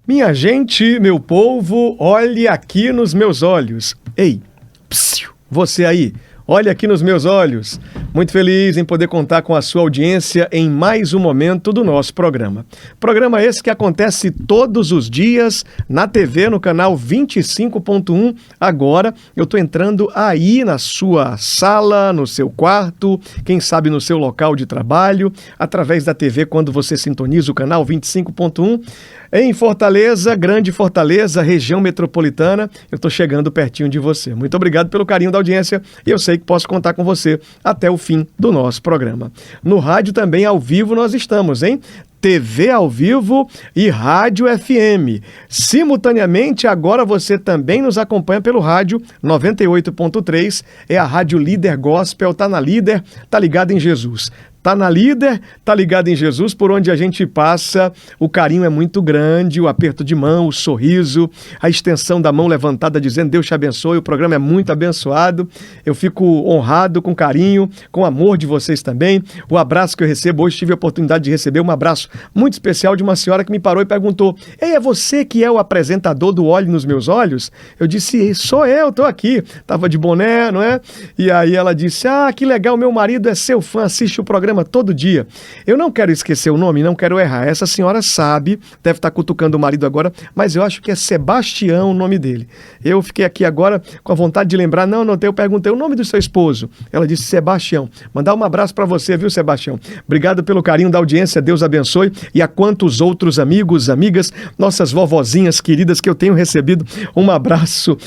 Minha gente, meu povo, olhe aqui nos meus olhos. Ei, psiu, você aí, olhe aqui nos meus olhos. Muito feliz em poder contar com a sua audiência em mais um momento do nosso programa. Programa esse que acontece todos os dias na TV, no canal 25.1. Agora eu estou entrando aí na sua sala, no seu quarto, quem sabe no seu local de trabalho, através da TV quando você sintoniza o canal 25.1. Em Fortaleza, Grande Fortaleza, região metropolitana, eu estou chegando pertinho de você. Muito obrigado pelo carinho da audiência e eu sei que posso contar com você até o fim do nosso programa. No rádio também ao vivo nós estamos, hein? TV ao vivo e rádio FM. Simultaneamente, agora você também nos acompanha pelo rádio 98.3, é a Rádio Líder Gospel, tá na Líder, tá ligado em Jesus. Tá na Líder, tá ligado em Jesus, por onde a gente passa, o carinho é muito grande, o aperto de mão, o sorriso, a extensão da mão levantada dizendo Deus te abençoe, o programa é muito abençoado, eu fico honrado com carinho, com amor de vocês também, o abraço que eu recebo, hoje tive a oportunidade de receber um abraço muito especial de uma senhora que me parou e perguntou, ei, é você que é o apresentador do Olhe nos Meus Olhos? Eu disse, sou eu, tô aqui, tava de boné, não é? E aí ela disse, que legal, meu marido é seu fã, assiste o programa todo dia. Eu não quero esquecer o nome, não quero errar. Essa senhora sabe, deve estar cutucando o marido agora, mas eu acho que é Sebastião o nome dele. Eu fiquei aqui agora com a vontade de lembrar, não, eu perguntei o nome do seu esposo. Ela disse Sebastião. Mandar um abraço para você, viu, Sebastião? Obrigado pelo carinho da audiência, Deus abençoe. E a quantos outros amigos, amigas, nossas vovozinhas queridas que eu tenho recebido, um abraço.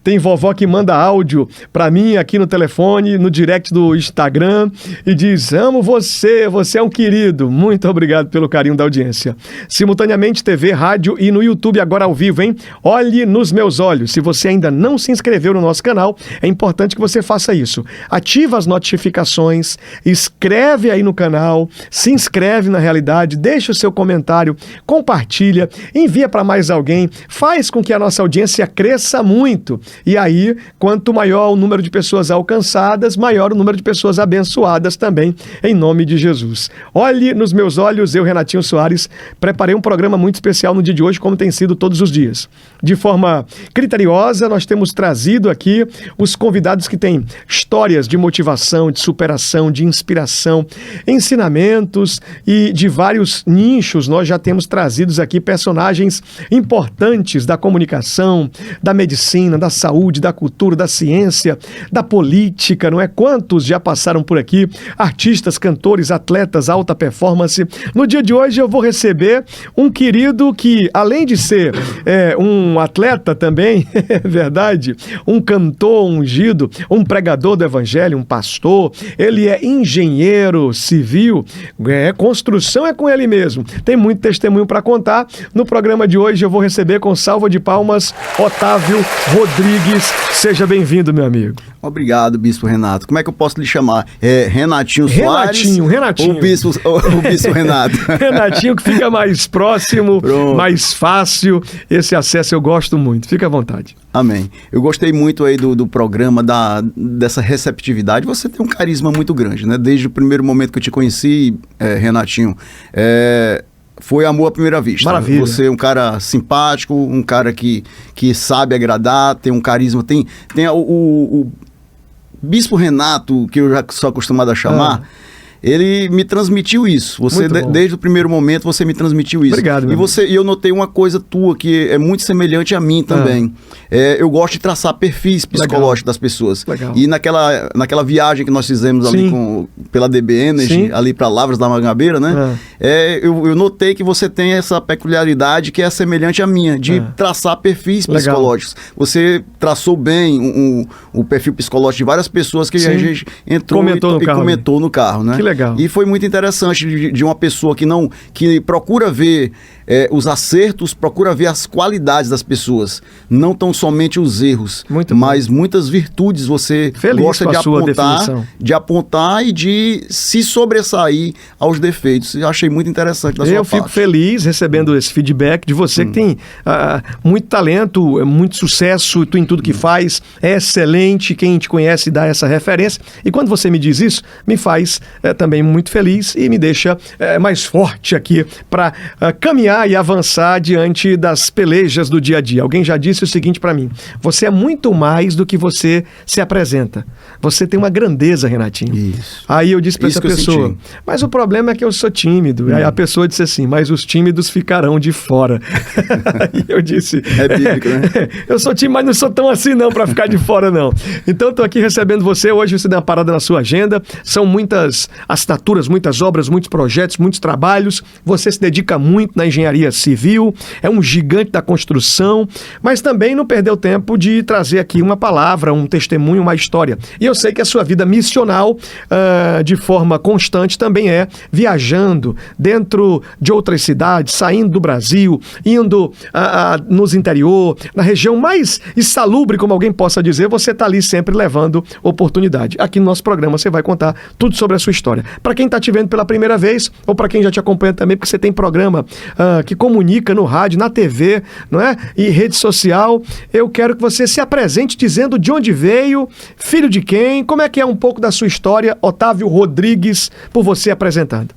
Tem vovó que manda áudio para mim aqui no telefone, no direct do Instagram e diz, amo você, você é um querido. Muito obrigado pelo carinho da audiência. Simultaneamente, TV, rádio e no YouTube agora ao vivo, hein? Olhe nos meus olhos. Se você ainda não se inscreveu no nosso canal, é importante que você faça isso. Ativa as notificações, escreve aí no canal, se inscreve na realidade, deixa o seu comentário, compartilha, envia para mais alguém, faz com que a nossa audiência cresça muito. E aí, quanto maior o número de pessoas alcançadas, maior o número de pessoas abençoadas também, em nome de Jesus. Olhe nos meus olhos, eu, Renatinho Soares, preparei um programa muito especial no dia de hoje, como tem sido todos os dias. De forma criteriosa, nós temos trazido aqui os convidados que têm histórias de motivação, de superação, de inspiração, ensinamentos e de vários nichos. Nós já temos trazido aqui personagens importantes da comunicação, da medicina, da saúde, da cultura, da ciência, da política, não é? Quantos já passaram por aqui? Artistas, cantores, atletas, alta performance. No dia de hoje eu vou receber um querido que, além de ser um atleta também, é verdade, um cantor ungido, um pregador do evangelho, um pastor, ele é engenheiro civil, construção é com ele mesmo. Tem muito testemunho para contar. No programa de hoje eu vou receber com salva de palmas Otávio Rodrigues. Seja bem-vindo, meu amigo. Obrigado, Bispo Renato. Como é que eu posso lhe chamar? Renatinho Soares? Renatinho. O Bispo Renato. Renatinho, que fica mais próximo, Pronto. Mais fácil. Esse acesso eu gosto muito. Fica à vontade. Amém. Eu gostei muito aí do programa, dessa receptividade. Você tem um carisma muito grande, né? Desde o primeiro momento que eu te conheci, Renatinho, foi amor à primeira vista. Maravilha. Você é um cara simpático, um cara que sabe agradar, tem um carisma, tem o Bispo Renato, que eu já sou acostumado a chamar, ele me transmitiu isso. Você, desde o primeiro momento, você me transmitiu isso. Obrigado, E eu notei uma coisa tua que é muito semelhante a mim também. Eu gosto de traçar perfis psicológicos das pessoas. Legal. E naquela viagem que nós fizemos ali pela DB Energy, ali para Lavras da Mangabeira, né? Eu notei que você tem essa peculiaridade que é semelhante à minha, de traçar perfis psicológicos. Você traçou bem o perfil psicológico de várias pessoas que a gente entrou comentou no carro, né? Que legal. E foi muito interessante de uma pessoa que procura ver os acertos, procura ver as qualidades das pessoas, não tão somente os erros, mas muitas virtudes você gosta de apontar e de se sobressair aos defeitos. Eu achei muito interessante da sua parte. Eu fico feliz recebendo esse feedback de você que tem muito talento, muito sucesso em tudo que faz, é excelente, quem te conhece dá essa referência, e quando você me diz isso, me faz também muito feliz e me deixa mais forte aqui para caminhar e avançar diante das pelejas do dia a dia. Alguém já disse o seguinte para mim: você é muito mais do que você se apresenta. Você tem uma grandeza, Renatinho. Isso. Aí eu disse para essa pessoa, mas o problema é que eu sou tímido. Aí a pessoa disse assim, mas os tímidos ficarão de fora. Aí eu disse, é bíblico, né? Eu sou tímido, mas não sou tão assim não para ficar de fora não. Então estou aqui recebendo você. Hoje você dá uma parada na sua agenda. São muitas assinaturas, muitas obras, muitos projetos, muitos trabalhos. Você se dedica muito na engenharia civil, é um gigante da construção, mas também não perdeu tempo de trazer aqui uma palavra, um testemunho, uma história. E eu sei que a sua vida missional, de forma constante, também é viajando dentro de outras cidades, saindo do Brasil, indo nos interior, na região mais insalubre, como alguém possa dizer, você está ali sempre levando oportunidade. Aqui no nosso programa você vai contar tudo sobre a sua história. Para quem está te vendo pela primeira vez, ou para quem já te acompanha também, porque você tem programa que comunica no rádio, na TV, não é? E rede social, eu quero que você se apresente dizendo de onde veio, filho de quem, como é que é um pouco da sua história, Otávio Rodrigues, por você apresentando.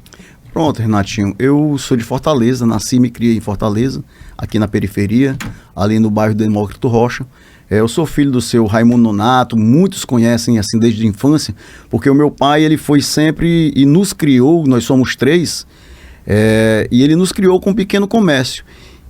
Pronto, Renatinho, eu sou de Fortaleza, nasci e me criei em Fortaleza, aqui na periferia, ali no bairro Demócrito Rocha. Eu sou filho do seu Raimundo Nonato, muitos conhecem assim desde a infância, porque o meu pai, ele foi sempre e nos criou, nós somos 3, e ele nos criou com um pequeno comércio.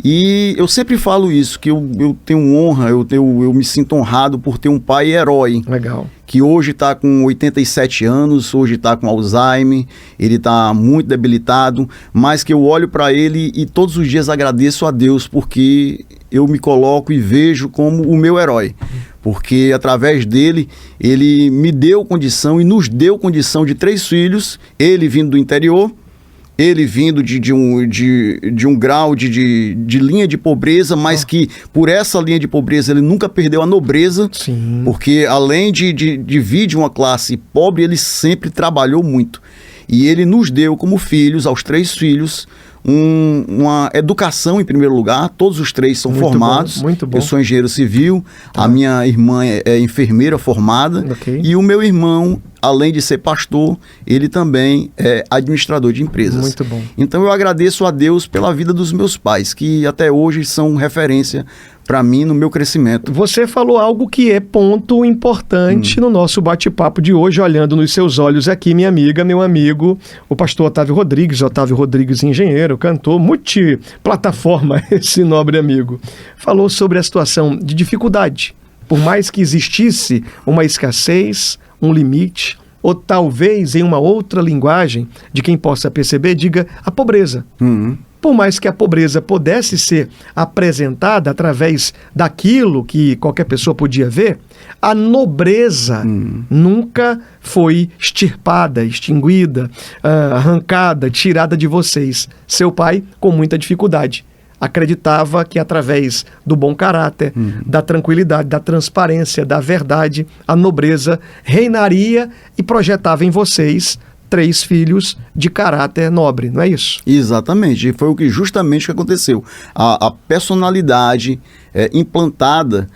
E eu sempre falo isso, que eu tenho honra, eu me sinto honrado por ter um pai herói. Legal. Que hoje está com 87 anos, hoje está com Alzheimer, ele está muito debilitado, mas que eu olho para ele e todos os dias agradeço a Deus, porque eu me coloco e vejo como o meu herói. Porque através dele, ele me deu condição e nos deu condição de 3 filhos, ele vindo do interior, ele vindo de um grau de linha de pobreza, mas que por essa linha de pobreza ele nunca perdeu a nobreza. Sim. Porque além de vir de uma classe pobre, ele sempre trabalhou muito. E ele nos deu como filhos, aos 3 filhos, uma educação em primeiro lugar. Todos os 3 são formados. Muito bom. Eu sou engenheiro civil, a minha irmã é enfermeira formada, e o meu irmão, além de ser pastor, ele também é administrador de empresas. Muito bom. Então eu agradeço a Deus pela vida dos meus pais, que até hoje são referência para mim no meu crescimento. Você falou algo que é ponto importante no nosso bate-papo de hoje, olhando nos seus olhos aqui, minha amiga, meu amigo, o pastor Otávio Rodrigues, engenheiro, cantor, multiplataforma, esse nobre amigo. Falou sobre a situação de dificuldade. Por mais que existisse uma escassez, um limite, ou talvez em uma outra linguagem, de quem possa perceber, diga a pobreza. Por mais que a pobreza pudesse ser apresentada através daquilo que qualquer pessoa podia ver, a nobreza nunca foi extirpada, extinguida, arrancada, tirada de vocês. Seu pai, com muita dificuldade, acreditava que através do bom caráter, da tranquilidade, da transparência, da verdade, a nobreza reinaria e projetava em vocês 3 filhos de caráter nobre, não é isso? Exatamente, foi justamente o que aconteceu. A personalidade implantada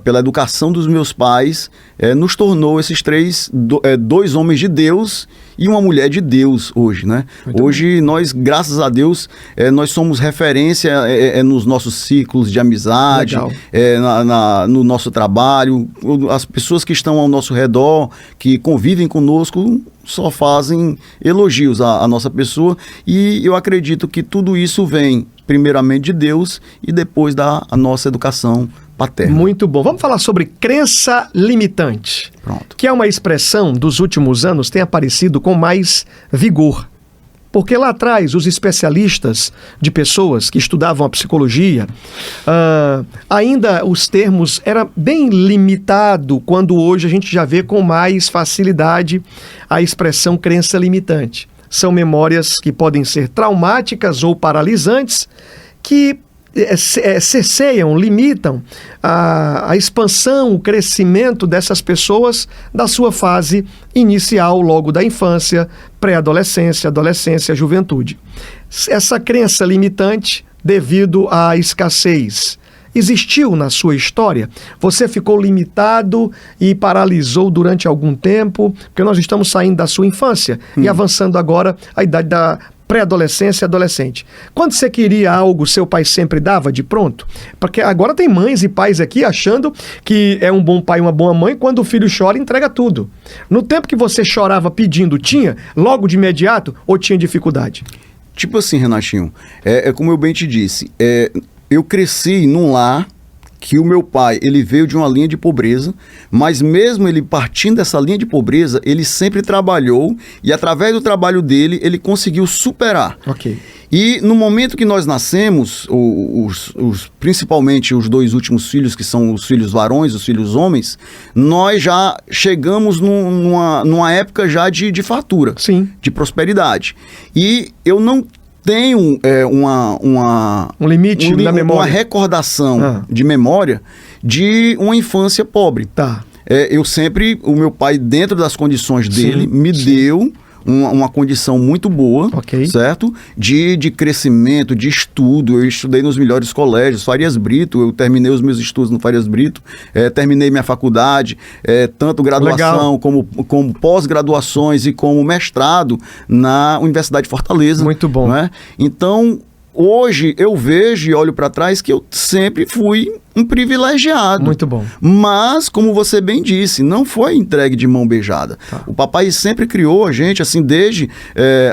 pela educação dos meus pais, nos tornou esses 2 homens de Deus e uma mulher de Deus hoje, né? Hoje nós, graças a Deus, nós somos referência nos nossos ciclos de amizade, no nosso trabalho. As pessoas que estão ao nosso redor, que convivem conosco, só fazem elogios à nossa pessoa, e eu acredito que tudo isso vem primeiramente de Deus e depois da nossa educação paterna. Muito bom. Vamos falar sobre crença limitante. Pronto. Que é uma expressão dos últimos anos, tem aparecido com mais vigor. Porque lá atrás, os especialistas de pessoas que estudavam a psicologia, ainda os termos eram bem limitados, quando hoje a gente já vê com mais facilidade a expressão crença limitante. São memórias que podem ser traumáticas ou paralisantes, que cesseiam, limitam a expansão, o crescimento dessas pessoas da sua fase inicial, logo da infância, pré-adolescência, adolescência, juventude. Essa crença limitante, devido à escassez existiu na sua história? Você ficou limitado e paralisou durante algum tempo? Porque nós estamos saindo da sua infância e avançando agora à idade da pré-adolescência e adolescente. Quando você queria algo, seu pai sempre dava de pronto? Porque agora tem mães e pais aqui achando que é um bom pai e uma boa mãe, quando o filho chora, entrega tudo. No tempo que você chorava pedindo, tinha logo de imediato ou tinha dificuldade? Tipo assim, Renatinho, como eu bem te disse, eu cresci num lar que o meu pai, ele veio de uma linha de pobreza, mas mesmo ele partindo dessa linha de pobreza, ele sempre trabalhou e através do trabalho dele, ele conseguiu superar. Ok. E no momento que nós nascemos, principalmente os 2 últimos filhos, que são os filhos varões, os filhos homens, nós já chegamos numa época já de fartura, sim, de prosperidade. E eu não tenho um limite na memória, uma recordação de memória de uma infância pobre. Tá. O meu pai, dentro das condições dele, me deu uma condição muito boa, certo? De crescimento, de estudo. Eu estudei nos melhores colégios, Farias Brito, eu terminei os meus estudos no Farias Brito, terminei minha faculdade, tanto graduação como pós-graduações e como mestrado na Universidade de Fortaleza. Muito bom. Né? Então, hoje eu vejo e olho para trás que eu sempre fui um privilegiado. Muito bom. Mas, como você bem disse, não foi entregue de mão beijada. Tá. O papai sempre criou a gente, assim, desde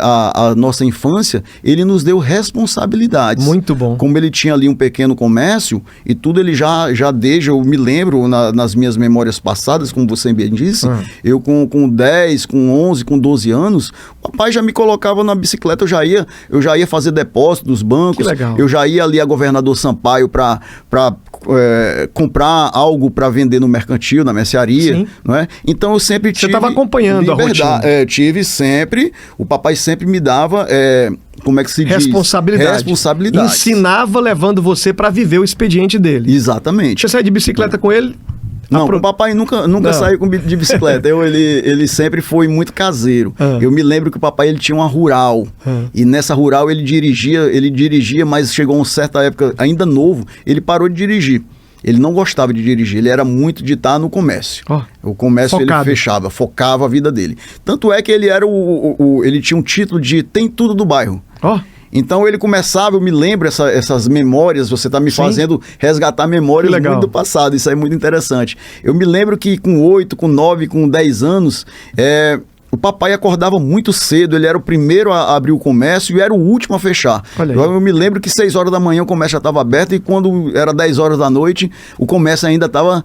a nossa infância, ele nos deu responsabilidades. Muito bom. Como ele tinha ali um pequeno comércio e tudo, ele já desde, eu me lembro nas minhas memórias passadas, como você bem disse, eu com 10, com 11, com 12 anos, o papai já me colocava na bicicleta, eu já ia fazer depósito nos bancos. Que legal. Eu já ia ali a Governador Sampaio para comprar algo para vender no mercantil, na mercearia, não é? Então eu sempre tive... Você estava acompanhando a rotina. Tive sempre, o papai sempre me dava, como é que se diz? Responsabilidade. Ensinava levando você para viver o expediente dele. Exatamente. Você sai de bicicleta com ele? Não, o papai nunca saiu de bicicleta. Ele sempre foi muito caseiro. Eu me lembro que o papai ele tinha uma rural. E nessa rural ele dirigia, mas chegou a uma certa época, ainda novo, ele parou de dirigir. Ele não gostava de dirigir, ele era muito de estar no comércio. O comércio focado. Ele focava a vida dele. Tanto é que ele era ele tinha um título de Tem Tudo do Bairro. Então ele começava, eu me lembro essas memórias, você está me fazendo resgatar memórias muito do passado, isso é muito interessante. Eu me lembro que com 8, com 9, com 10 anos, o papai acordava muito cedo, ele era o primeiro a abrir o comércio e era o último a fechar. Eu me lembro que 6 horas da manhã o comércio já estava aberto e quando era 10 horas da noite, o comércio ainda estava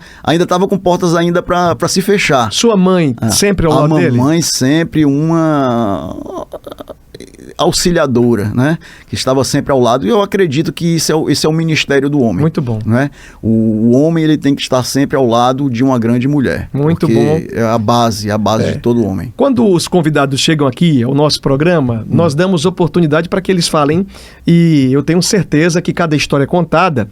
com portas ainda para se fechar. Sua mãe sempre ao lado dele? A mamãe sempre uma auxiliadora, né? Que estava sempre ao lado. E eu acredito que esse é o ministério do homem. Muito bom. Né? O homem ele tem que estar sempre ao lado de uma grande mulher. Muito bom. É a base de todo homem. Quando os convidados chegam aqui ao nosso programa, nós damos oportunidade para que eles falem e eu tenho certeza que cada história contada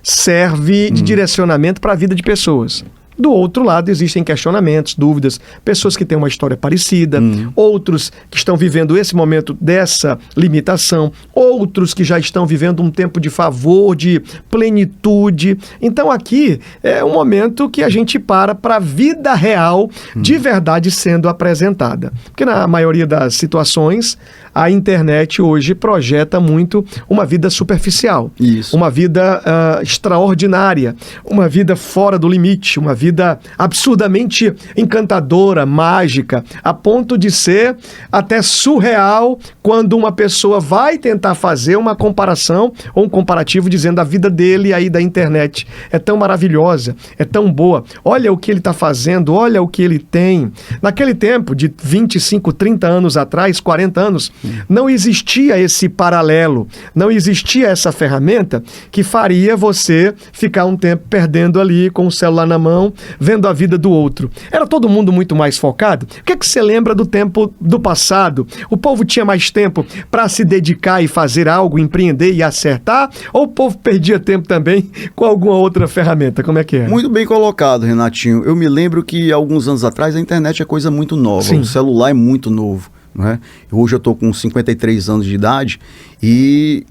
serve de direcionamento para a vida de pessoas. Do outro lado, existem questionamentos, dúvidas, pessoas que têm uma história parecida, outros que estão vivendo esse momento dessa limitação, outros que já estão vivendo um tempo de favor, de plenitude. Então aqui é um momento que a gente para a vida real de verdade sendo apresentada. Porque na maioria das situações, a internet hoje projeta muito uma vida superficial, uma vida extraordinária, uma vida fora do limite, uma vida absurdamente encantadora, mágica, a ponto de ser até surreal quando uma pessoa vai tentar fazer uma comparação ou um comparativo dizendo a vida dele aí da internet é tão maravilhosa, é tão boa, olha o que ele está fazendo, olha o que ele tem. Naquele tempo de 25, 30 anos atrás, 40 anos, não existia esse paralelo, não existia essa ferramenta que faria você ficar um tempo perdendo ali com o celular na mão, vendo a vida do outro. Era todo mundo muito mais focado? O que é que você lembra do tempo do passado? O povo tinha mais tempo para se dedicar e fazer algo, empreender e acertar? Ou o povo perdia tempo também com alguma outra ferramenta? Como é que é? Muito bem colocado, Renatinho. Eu me lembro que alguns anos atrás a internet é coisa muito nova, o celular é muito novo. Não é? Hoje eu estou com 53 anos de idade e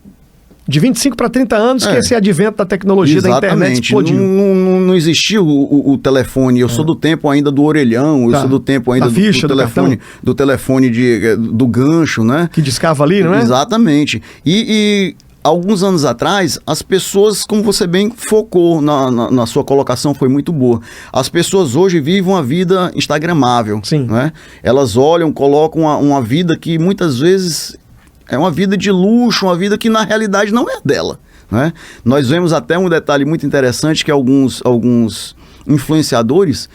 De 25 para 30 anos que esse advento da tecnologia, da internet explodiu. Não existia o telefone. Eu sou do tempo ainda do orelhão, eu sou do tempo ainda do telefone do gancho, né? Que discava ali, não é? Exatamente. E alguns anos atrás, as pessoas, como você bem focou na sua colocação, foi muito boa. As pessoas hoje vivem uma vida instagramável. Sim. Né? Elas olham, colocam uma vida que muitas vezes é uma vida de luxo, uma vida que na realidade não é dela. Né? Nós vemos até um detalhe muito interessante que alguns influenciadores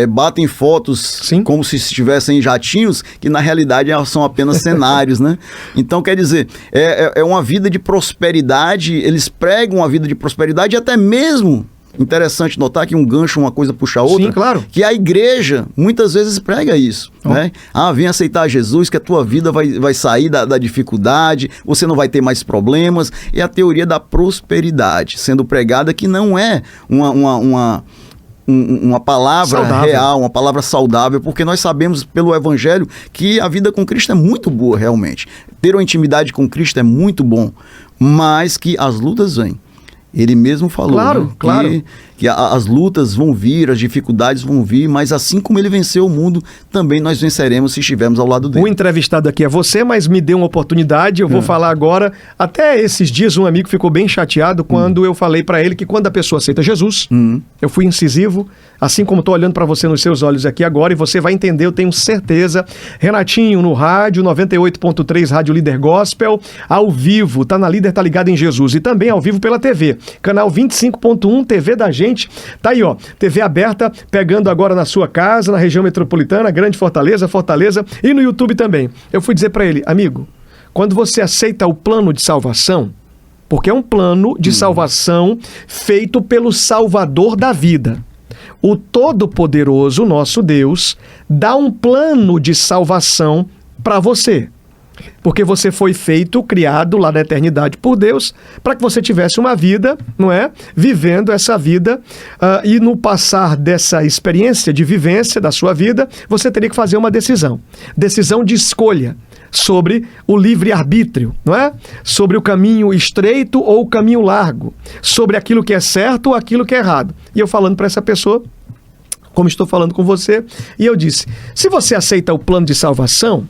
batem fotos como se estivessem em jatinhos, que na realidade são apenas cenários, né? Então, quer dizer, é uma vida de prosperidade, eles pregam uma vida de prosperidade e até mesmo, interessante notar que um gancho, uma coisa puxa a outra. Sim, claro. Que a igreja muitas vezes prega isso, né? Vem aceitar Jesus, que a tua vida vai sair da dificuldade, você não vai ter mais problemas. É a teoria da prosperidade sendo pregada, que não é uma palavra real, uma palavra saudável, porque nós sabemos pelo Evangelho que a vida com Cristo é muito boa, realmente. Ter uma intimidade com Cristo é muito bom, mas que as lutas vêm. Ele mesmo falou, que as lutas vão vir, as dificuldades vão vir, mas assim como ele venceu o mundo, também nós venceremos se estivermos ao lado dele. O entrevistado aqui é você, mas me deu uma oportunidade, eu vou falar agora. Até esses dias um amigo ficou bem chateado quando eu falei para ele que quando a pessoa aceita Jesus, eu fui incisivo, assim como estou olhando para você nos seus olhos aqui agora, e você vai entender, eu tenho certeza. Renatinho no rádio, 98.3 Rádio Líder Gospel, ao vivo, tá na Líder, tá ligado em Jesus, e também ao vivo pela TV. Canal 25.1, TV da gente, tá aí ó, TV aberta, pegando agora na sua casa, na região metropolitana, Grande Fortaleza, e no YouTube também. Eu fui dizer para ele, amigo, quando você aceita o plano de salvação, porque é um plano de salvação feito pelo Salvador da vida, o Todo-Poderoso, nosso Deus, dá um plano de salvação para você. Porque você foi criado lá na eternidade por Deus, para que você tivesse uma vida, não é? Vivendo essa vida, e no passar dessa experiência de vivência da sua vida, você teria que fazer uma decisão de escolha sobre o livre-arbítrio, não é? Sobre o caminho estreito ou o caminho largo, sobre aquilo que é certo ou aquilo que é errado. E eu falando para essa pessoa, como estou falando com você, e eu disse, se você aceita o plano de salvação,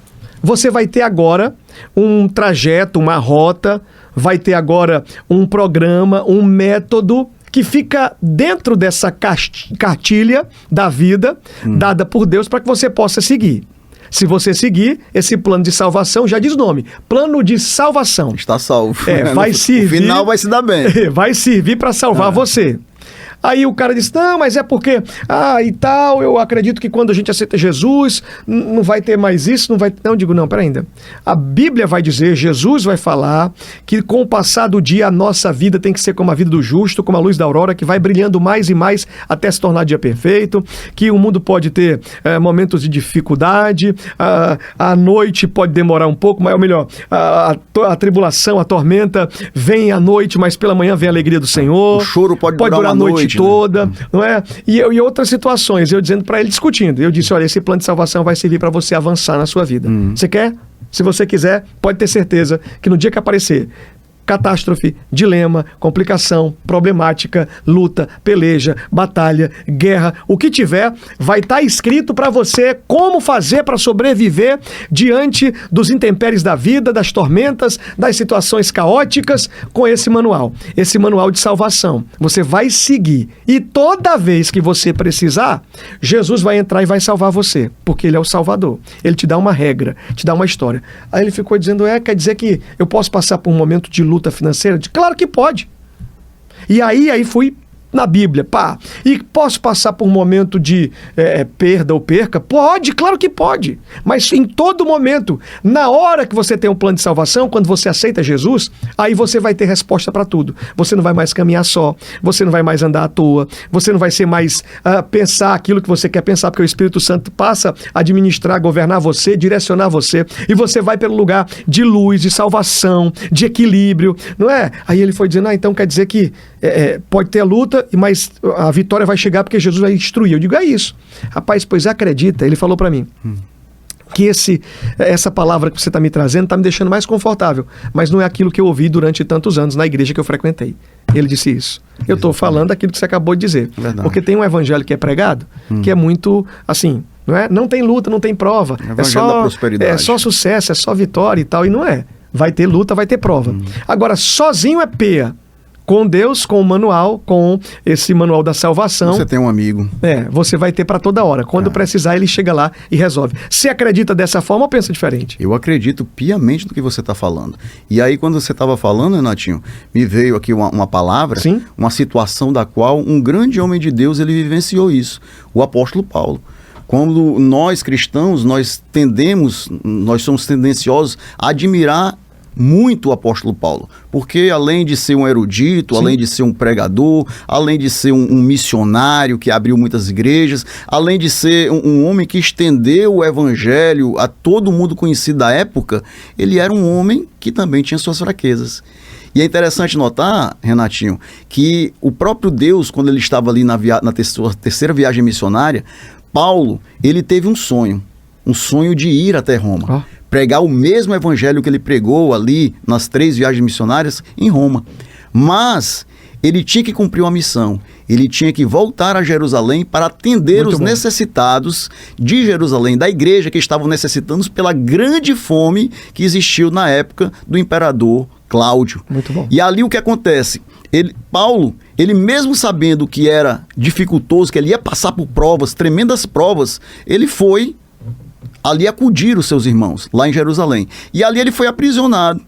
você vai ter agora um trajeto, uma rota, vai ter agora um programa, um método que fica dentro dessa cartilha da vida dada por Deus para que você possa seguir. Se você seguir, esse plano de salvação, já diz o nome, plano de salvação. Está salvo. Vai servir... No final vai se dar bem. Vai servir para salvar você. Aí o cara disse, não, mas é porque, e tal, eu acredito que quando a gente aceita Jesus, não vai ter mais isso, não vai... Não, eu digo, não, pera ainda. A Bíblia vai dizer, Jesus vai falar que com o passar do dia a nossa vida tem que ser como a vida do justo, como a luz da aurora, que vai brilhando mais e mais até se tornar dia perfeito, que o mundo pode ter momentos de dificuldade, a noite pode demorar um pouco, mas, ou melhor, a tribulação, a tormenta vem à noite, mas pela manhã vem a alegria do Senhor. O choro pode durar a noite toda, não é? E outras situações, eu dizendo para ele, discutindo. Eu disse, olha, esse plano de salvação vai servir para você avançar na sua vida. Você quer? Se você quiser, pode ter certeza que no dia que aparecer catástrofe, dilema, complicação, problemática, luta, peleja, batalha, guerra, o que tiver, vai estar escrito para você como fazer para sobreviver diante dos intempéries da vida, das tormentas, das situações caóticas, com esse manual de salvação. Você vai seguir e toda vez que você precisar, Jesus vai entrar e vai salvar você, porque Ele é o Salvador. Ele te dá uma regra, te dá uma história. Aí ele ficou dizendo, quer dizer que eu posso passar por um momento de luta financeira? Claro que pode. E aí fui na Bíblia, e posso passar por um momento de perda ou perca? Pode, claro que pode, mas em todo momento, na hora que você tem um plano de salvação, quando você aceita Jesus, aí você vai ter resposta para tudo. Você não vai mais caminhar só, você não vai mais andar à toa, você não vai ser mais pensar aquilo que você quer pensar, porque o Espírito Santo passa a administrar, governar você, direcionar você, e você vai pelo lugar de luz, de salvação, de equilíbrio, não é? Aí ele foi dizendo, então quer dizer que pode ter a luta, mas a vitória vai chegar porque Jesus vai destruir. Eu digo, é isso. Rapaz, pois acredita, ele falou para mim, que essa palavra que você está me trazendo está me deixando mais confortável, mas não é aquilo que eu ouvi durante tantos anos na igreja que eu frequentei. Ele disse isso. Eu estou falando daquilo que você acabou de dizer. Verdade. Porque tem um evangelho que é pregado, que é muito assim, não é? Não tem luta, não tem prova. Evangelho da prosperidade. É só sucesso, é só vitória e tal, e não é. Vai ter luta, vai ter prova. Agora, sozinho é peia. Com Deus, com o manual, com esse manual da salvação. Você tem um amigo. Você vai ter para toda hora. Quando precisar, ele chega lá e resolve. Você acredita dessa forma ou pensa diferente? Eu acredito piamente no que você está falando. E aí, quando você estava falando, Renatinho, me veio aqui uma palavra, Sim. Uma situação da qual um grande homem de Deus, ele vivenciou isso. O apóstolo Paulo. Quando nós cristãos, nós somos tendenciosos a admirar muito o apóstolo Paulo, porque além de ser um erudito, Sim. além de ser um pregador, além de ser um missionário que abriu muitas igrejas, além de ser um homem que estendeu o evangelho a todo mundo conhecido da época, ele era um homem que também tinha suas fraquezas. E é interessante notar, Renatinho, que o próprio Deus, quando ele estava ali na terceira viagem missionária, Paulo, ele teve um sonho de ir até Roma. Pregar o mesmo evangelho que ele pregou ali nas 3 viagens missionárias em Roma. Mas ele tinha que cumprir uma missão. Ele tinha que voltar a Jerusalém para atender os necessitados de Jerusalém, da igreja que estavam necessitando pela grande fome que existiu na época do imperador Cláudio. Muito bom. E ali o que acontece? Paulo, ele mesmo sabendo que era dificultoso, que ele ia passar por provas, tremendas provas, ele foi ali acudir os seus irmãos, lá em Jerusalém. E ali ele foi aprisionado.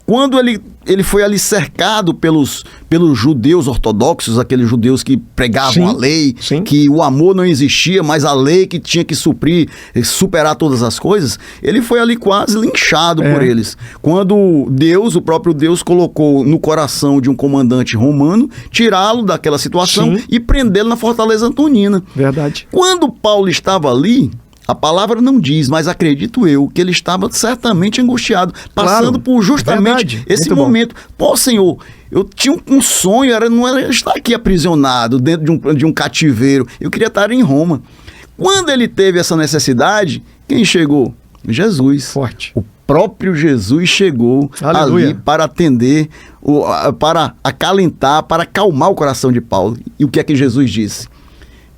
Quando ele foi ali cercado pelos judeus ortodoxos, aqueles judeus que pregavam a lei, que o amor não existia, mas a lei que tinha que superar todas as coisas, ele foi ali quase linchado por eles. Quando Deus, o próprio Deus, colocou no coração de um comandante romano, tirá-lo daquela situação e prendê-lo na fortaleza antonina. Verdade. Quando Paulo estava ali, a palavra não diz, mas acredito eu que ele estava certamente angustiado, passando por justamente esse momento. Pô, Senhor, eu tinha um sonho, não era estar aqui aprisionado dentro de um cativeiro. Eu queria estar em Roma. Quando ele teve essa necessidade, quem chegou? Jesus. Forte. O próprio Jesus chegou ali para atender, para acalentar, para acalmar o coração de Paulo. E o que é que Jesus disse?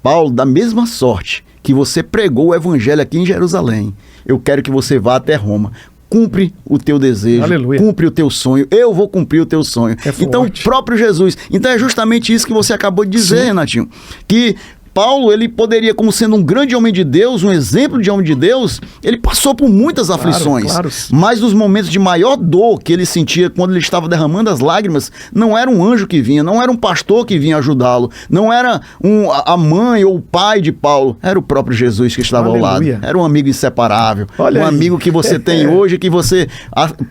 Paulo, da mesma sorte que você pregou o evangelho aqui em Jerusalém, eu quero que você vá até Roma. Cumpre o teu desejo, cumpre o teu sonho, eu vou cumprir o teu sonho. Então, o próprio Jesus. Então, é justamente isso que você acabou de dizer, Renatinho, que Paulo, ele poderia, como sendo um grande homem de Deus, um exemplo de homem de Deus, ele passou por muitas aflições. Mas nos momentos de maior dor que ele sentia, quando ele estava derramando as lágrimas, não era um anjo que vinha, não era um pastor que vinha ajudá-lo, não era a mãe ou o pai de Paulo, era o próprio Jesus que estava ao lado. Era um amigo inseparável, amigo que você tem hoje, que você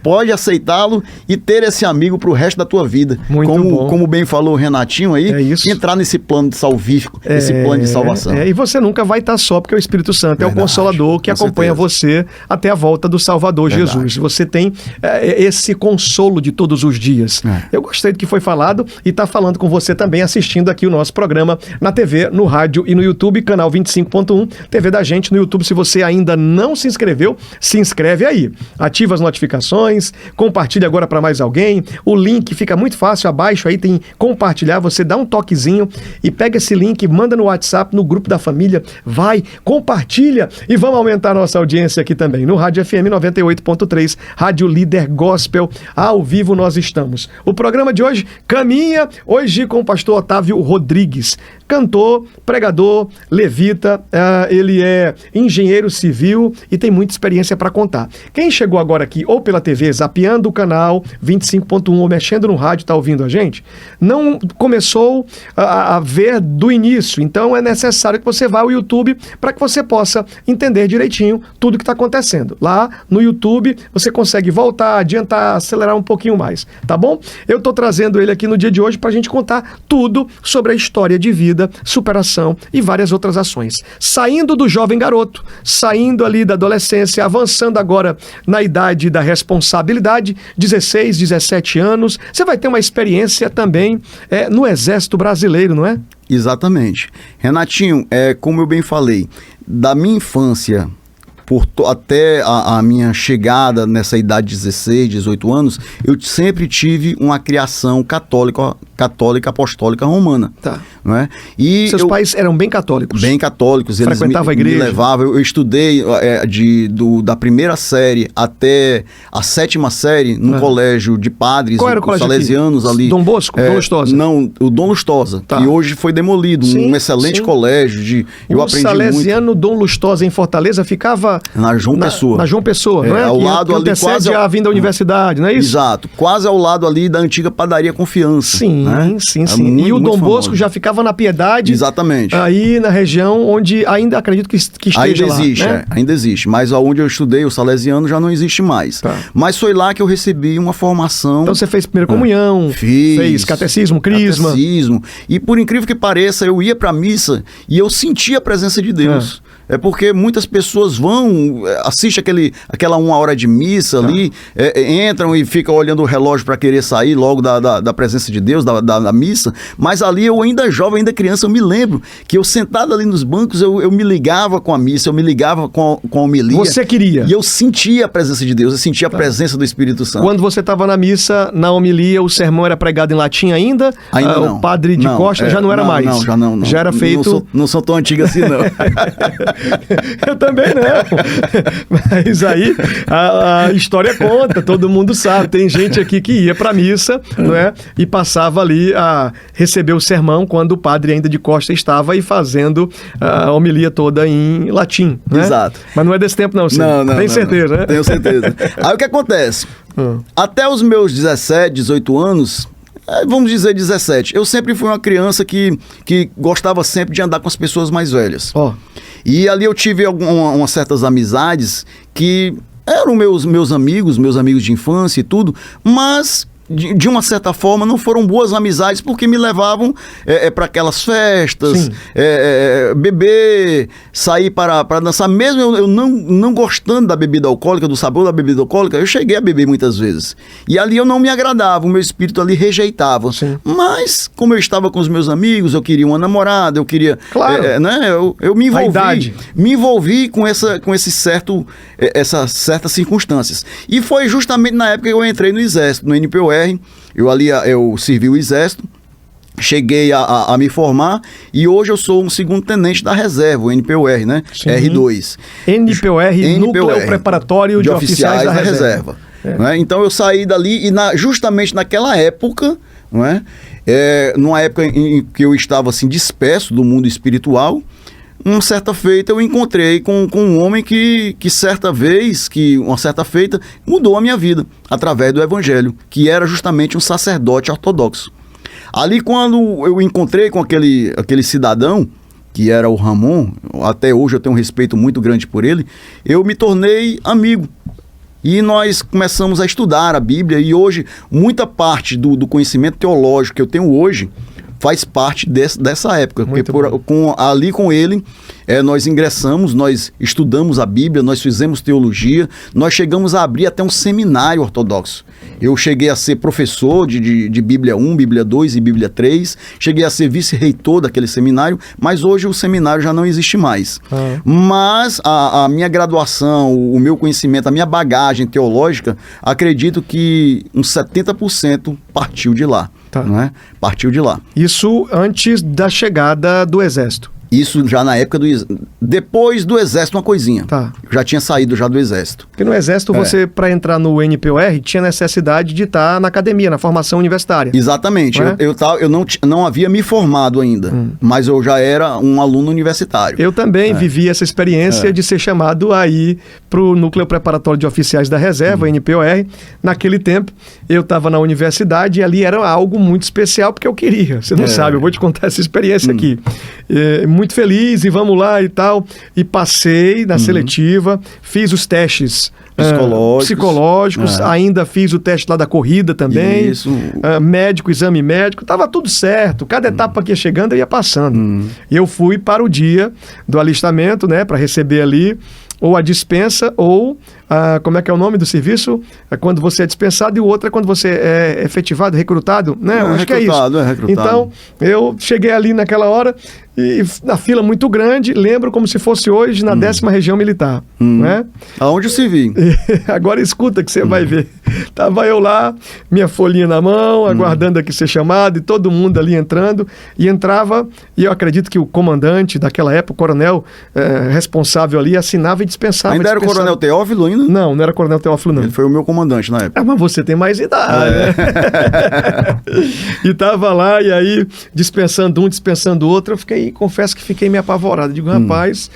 pode aceitá-lo e ter esse amigo para o resto da tua vida. Como bem falou o Renatinho aí, entrar nesse plano de salvífico, esse plano de salvação. E você nunca vai estar só, porque o Espírito Santo é o Consolador que acompanha você até a volta do Salvador Jesus. Você tem esse consolo de todos os dias. Eu gostei do que foi falado e está falando com você também, assistindo aqui o nosso programa na TV, no rádio e no YouTube, canal 25.1, TV da Gente no YouTube. Se você ainda não se inscreveu, se inscreve aí. Ativa as notificações, compartilha agora para mais alguém. O link fica muito fácil, abaixo aí tem compartilhar, você dá um toquezinho e pega esse link, manda no WhatsApp, no grupo da família, vai, compartilha e vamos aumentar nossa audiência aqui também. No Rádio FM 98.3, Rádio Líder Gospel, ao vivo nós estamos. O programa de hoje caminha, hoje com o pastor Otávio Rodrigues, cantor, pregador, levita, ele é engenheiro civil e tem muita experiência para contar. Quem chegou agora aqui, ou pela TV, zapeando o canal 25.1, ou mexendo no rádio, está ouvindo a gente, não começou a ver do início, então é necessário que você vá ao YouTube para que você possa entender direitinho tudo que está acontecendo. Lá no YouTube você consegue voltar, adiantar, acelerar um pouquinho mais, tá bom? Eu estou trazendo ele aqui no dia de hoje para a gente contar tudo sobre a história de vida, superação e várias outras ações. Saindo do jovem garoto, saindo ali da adolescência, avançando agora na idade da responsabilidade, 16, 17 anos, você vai ter uma experiência também no Exército Brasileiro, não é? Exatamente. Renatinho, como eu bem falei, da minha infância até a minha chegada nessa idade de 16, 18 anos, eu sempre tive uma criação católica apostólica romana. Tá. Não é? E seus pais eram bem católicos? Bem católicos. Eles frequentavam a igreja? Me levavam. Eu estudei da primeira série até a 7ª série num colégio de padres. Qual era o colégio salesianos aqui? ali. Dom Bosco? Dom Lustosa? Não, o Dom Lustosa, tá. que hoje foi demolido. Um excelente colégio. Eu aprendi salesiano muito. Dom Lustosa em Fortaleza ficava... Na João Pessoa. Na João Pessoa, não é? Ao lado ali, quase a vinda da universidade, não é isso? Exato. Quase ao lado ali da antiga padaria Confiança. Sim, né? sim. Muito, e o Dom famoso. Bosco já ficava na Piedade. Exatamente. Aí na região onde ainda acredito que esteja ainda lá. Existe, né? Ainda existe. Mas onde eu estudei, o salesiano, já não existe mais. Tá. Mas foi lá que eu recebi uma formação. Então você fez primeira comunhão, fez catecismo, crisma. Catecismo. E por incrível que pareça, eu ia pra missa e eu sentia a presença de Deus. É porque muitas pessoas assistem aquela 1 hora de missa ali, entram e ficam olhando o relógio para querer sair logo da presença de Deus, da missa. Mas ali eu ainda jovem, ainda criança, eu me lembro que eu sentado ali nos bancos, eu me ligava com a missa, eu me ligava com a homilia. Você queria? E eu sentia a presença de Deus, eu sentia a presença do Espírito Santo. Quando você estava na missa, na homilia, o sermão era pregado em latim ainda? Ainda não. O padre de Costa já não era mais? Não, já não. Já era feito... Não sou tão antigo assim, não. Eu também não. Mas aí a história conta, todo mundo sabe. Tem gente aqui que ia para missa, não é? E passava ali a receber o sermão quando o padre ainda de Costa estava e fazendo a homilia toda em latim. Né? Exato. Mas não é desse tempo, não, sim. Não. Tem certeza, né? Tenho certeza. Aí o que acontece? Até os meus 17, 18 anos, vamos dizer 17, eu sempre fui uma criança que gostava sempre de andar com as pessoas mais velhas. E ali eu tive umas certas amizades que eram meus amigos de infância e tudo, mas de uma certa forma não foram boas amizades porque me levavam para aquelas festas, beber, sair para dançar. Mesmo eu não gostando da bebida alcoólica, do sabor da bebida alcoólica, eu cheguei a beber muitas vezes. E ali eu não me agradava, o meu espírito ali rejeitava. Sim. Mas, como eu estava com os meus amigos, eu queria uma namorada, eu queria... Claro. Eu me envolvi. Me envolvi com essas certas circunstâncias. E foi justamente na época que eu entrei no Exército, no NPOR. Eu servi o Exército, cheguei a me formar e hoje eu sou um segundo tenente da reserva, o NPOR, né? Sim. R2. NPOR, Núcleo Preparatório de Oficiais da Reserva. Né? Então eu saí dali e justamente naquela época, não é? Numa época em que eu estava assim disperso do mundo espiritual, uma certa feita eu encontrei com um homem que uma certa feita mudou a minha vida através do Evangelho, que era justamente um sacerdote ortodoxo. Ali quando eu encontrei com aquele cidadão, que era o Ramon, até hoje eu tenho um respeito muito grande por ele, eu me tornei amigo. E nós começamos a estudar a Bíblia e hoje muita parte do conhecimento teológico que eu tenho hoje faz parte dessa época. Porque ali com ele, nós ingressamos, nós estudamos a Bíblia, nós fizemos teologia, nós chegamos a abrir até um seminário ortodoxo. Eu cheguei a ser professor de Bíblia 1, Bíblia 2 e Bíblia 3, cheguei a ser vice-reitor daquele seminário, mas hoje o seminário já não existe mais. Mas a minha graduação, o meu conhecimento, a minha bagagem teológica, acredito que uns 70% partiu de lá. Não é? Partiu de lá. Isso antes da chegada do Exército? Isso já na época depois do Exército, uma coisinha. Eu já tinha saído já do Exército. Porque no Exército você, para entrar no NPOR, tinha necessidade de estar na academia, na formação universitária. Exatamente. Eu não havia me formado ainda, mas eu já era um aluno universitário. Eu também vivi essa experiência de ser chamado a ir para o Núcleo Preparatório de Oficiais da Reserva, NPOR. Naquele tempo, eu estava na universidade e ali era algo muito especial, porque eu queria. Você não sabe, eu vou te contar essa experiência aqui. Muito feliz e vamos lá e tal. E passei na seletiva, fiz os testes psicológicos, ainda fiz o teste lá da corrida também. Isso. Exame médico, tava tudo certo. Cada etapa que ia chegando eu ia passando. E eu fui para o dia do alistamento, né, para receber ali ou a dispensa ou como é que é o nome do serviço? É quando você é dispensado, e o outro é quando você é efetivado, recrutado, né? Acho que é isso. Então, eu cheguei ali naquela hora, e na fila muito grande, lembro como se fosse hoje na 10ª Região Militar. Né? Aonde eu servi. Agora escuta que você vai ver. Tava eu lá, minha folhinha na mão, aguardando aqui ser chamado, e todo mundo ali entrando, e entrava, e eu acredito que o comandante daquela época, o coronel responsável ali, assinava e dispensava. Ainda era o coronel Teófilo ainda? Não, não era coronel Teófilo, não. Ele foi o meu comandante na época. Mas você tem mais idade, né? E tava lá, e aí, dispensando um, dispensando o outro, confesso que fiquei meio apavorado. Digo, rapaz,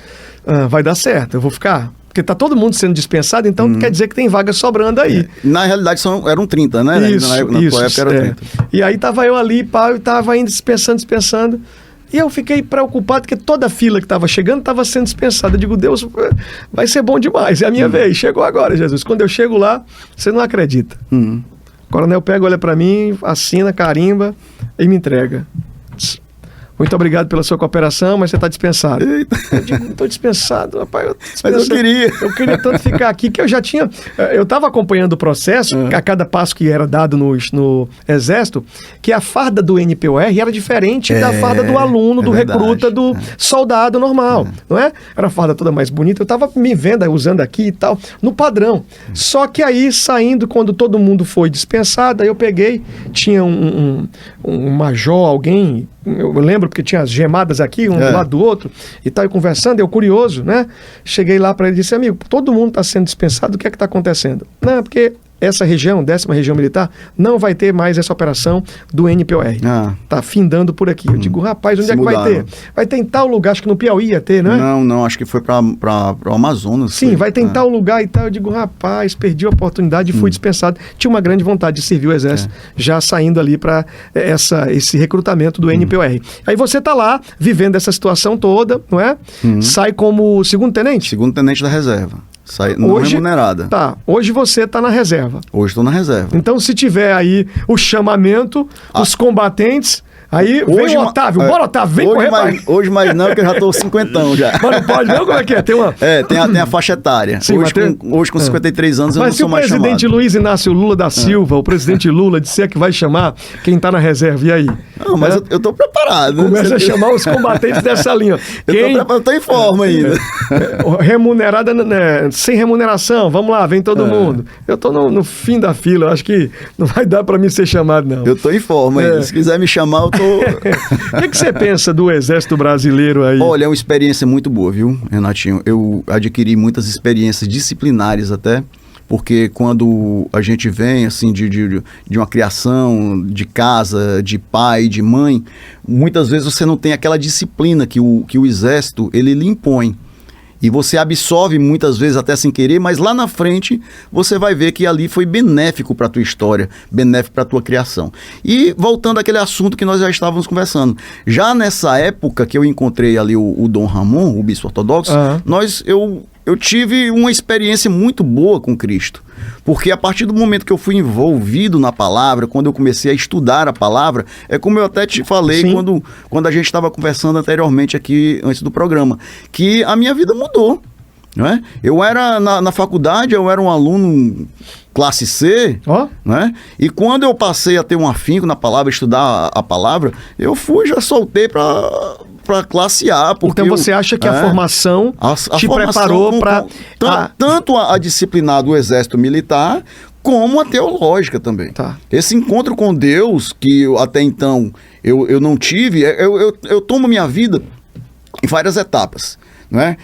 vai dar certo, eu vou ficar. Porque tá todo mundo sendo dispensado, então quer dizer que tem vaga sobrando aí. Na realidade eram 30, né? Isso, na tua época era 30. E aí tava eu ali, eu tava indo dispensando. E eu fiquei preocupado, porque toda a fila que estava chegando estava sendo dispensada. Eu digo, Deus, vai ser bom demais. É a minha vez. Chegou agora, Jesus. Quando eu chego lá, você não acredita. O coronel pega, olha para mim, assina, carimba e me entrega. Muito obrigado pela sua cooperação, mas você está dispensado. Eita. Eu digo, estou dispensado, rapaz. Mas eu queria. Eu queria tanto ficar aqui, que eu já tinha... Eu estava acompanhando o processo, a cada passo que era dado no Exército, que a farda do NPOR era diferente da farda do aluno, do recruta, do soldado normal, não é? Era a farda toda mais bonita. Eu estava me vendo, usando aqui e tal, no padrão. Só que aí, saindo, quando todo mundo foi dispensado, aí eu peguei, tinha um major, alguém... Eu lembro porque tinha as gemadas aqui, um do lado do outro, e tal, e conversando, eu curioso, né? Cheguei lá para ele e disse, amigo, todo mundo está sendo dispensado, o que é que está acontecendo? Não, porque essa região, 10ª Região Militar, não vai ter mais essa operação do NPOR. Tá findando por aqui. Eu digo, rapaz, onde é que vai ter? Vai ter em tal lugar, acho que no Piauí ia ter, não é? Não, acho que foi para o Amazonas. Sim, vai ter em tal lugar e tal. Eu digo, rapaz, perdi a oportunidade e fui dispensado. Tinha uma grande vontade de servir o Exército, já saindo ali para esse recrutamento do NPOR. Aí você tá lá, vivendo essa situação toda, não é? Sai como segundo-tenente? Segundo-tenente da reserva. Não remunerada. Tá, hoje você está na reserva. Hoje estou na reserva. Então, se tiver aí o chamamento, os combatentes, aí hoje, vem o Otávio. Bora, Otávio, vem correr. Hoje mais não, que eu já estou 50 já. Mas não pode não? Como é que é? Tem a faixa etária. Sim, hoje com 53 anos eu não sou mais chamado. Mas se o presidente Luiz Inácio Lula da Silva, o presidente Lula, disser que vai chamar quem está na reserva, e aí? Não, mas eu estou preparado. Começa a chamar os combatentes dessa linha. Eu estou em forma ainda. Remunerada, né, sem remuneração, vamos lá, vem todo mundo. Eu estou no fim da fila, eu acho que não vai dar para mim ser chamado, não. Eu estou em forma ainda. Se quiser me chamar, eu tô... O que você pensa do Exército Brasileiro aí? Olha, é uma experiência muito boa, viu, Renatinho? Eu adquiri muitas experiências disciplinares até, porque quando a gente vem, assim, de uma criação, de casa, de pai, de mãe, muitas vezes você não tem aquela disciplina que o Exército, ele lhe impõe. E você absorve muitas vezes até sem querer, mas lá na frente você vai ver que ali foi benéfico para a tua história, benéfico para a tua criação. E voltando àquele assunto que nós já estávamos conversando, já nessa época que eu encontrei ali o Dom Ramon, o bispo ortodoxo, eu tive uma experiência muito boa com Cristo. Porque a partir do momento que eu fui envolvido na palavra, quando eu comecei a estudar a palavra, é como eu até te falei quando a gente estava conversando anteriormente aqui, antes do programa, que a minha vida mudou. Não é? Eu era, na faculdade, eu era um aluno classe C, né? E quando eu passei a ter um afinco na palavra, estudar a palavra, eu já soltei para classe A. Porque então você acha que a formação te preparou para... Tanto a disciplinar do Exército Militar, como a teológica também. Esse encontro com Deus, que até então eu não tive, eu tomo minha vida em várias etapas, não é?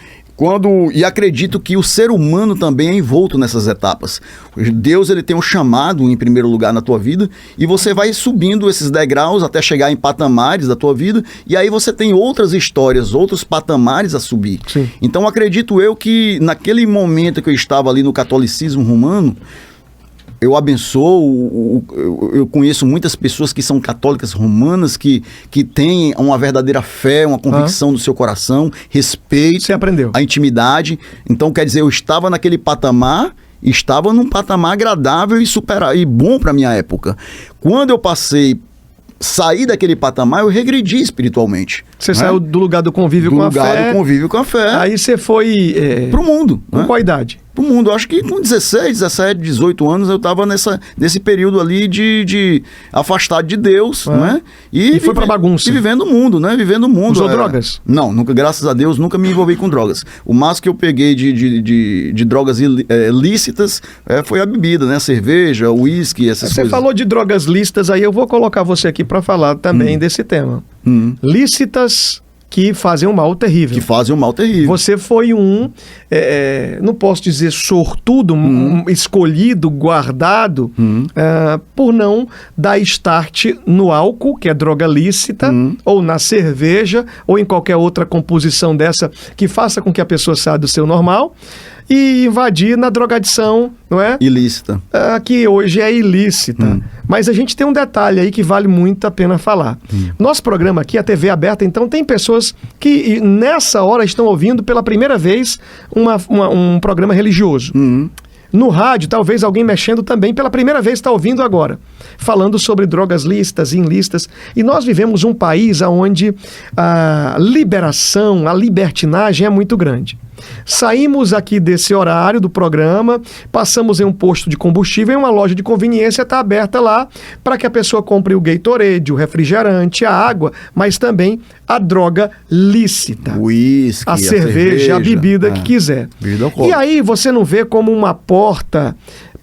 E acredito que o ser humano também é envolto nessas etapas. Deus, ele tem um chamado em primeiro lugar na tua vida, e você vai subindo esses degraus até chegar em patamares da tua vida, e aí você tem outras histórias, outros patamares a subir. Sim. Então acredito eu que naquele momento que eu estava ali no catolicismo romano, eu abençoo, eu conheço muitas pessoas que são católicas romanas, que têm uma verdadeira fé, uma convicção do seu coração, respeito, você aprendeu a intimidade. Então, quer dizer, eu estava naquele patamar, estava num patamar agradável e bom para a minha época. Quando eu saí daquele patamar, eu regredi espiritualmente. Você saiu do lugar do convívio com a fé. Do convívio com a fé. Aí você foi... pro mundo. Com qual idade? pro mundo. Eu acho que com 16, 17, 18 anos eu estava nesse período ali de afastado de Deus, né? E foi pra bagunça. E vivendo o mundo, né? Vivendo o mundo. Usou drogas? Não, nunca, graças a Deus, nunca me envolvi com drogas. O máximo que eu peguei de drogas lícitas foi a bebida, né? A cerveja, o uísque, essas coisas. Você falou de drogas lícitas, aí eu vou colocar você aqui para falar também desse tema. Lícitas que fazem um mal terrível. Que fazem um mal terrível. Você foi não posso dizer sortudo, escolhido, guardado, por não dar start no álcool, que é droga lícita, ou na cerveja, ou em qualquer outra composição dessa que faça com que a pessoa saia do seu normal, e invadir na drogadição, não é? Ilícita. Que hoje é ilícita. Mas a gente tem um detalhe aí que vale muito a pena falar. Nosso programa aqui, a TV aberta, então tem pessoas que nessa hora estão ouvindo pela primeira vez um programa religioso. No rádio, talvez alguém mexendo também pela primeira vez está ouvindo agora, falando sobre drogas lícitas e ilícitas. E nós vivemos um país onde a liberação, a libertinagem é muito grande. Saímos aqui desse horário do programa, passamos em um posto de combustível, em uma loja de conveniência está aberta lá para que a pessoa compre o Gatorade, o refrigerante, a água, mas também a droga lícita. O uísque, a cerveja, a bebida que quiser. E aí você não vê como uma porta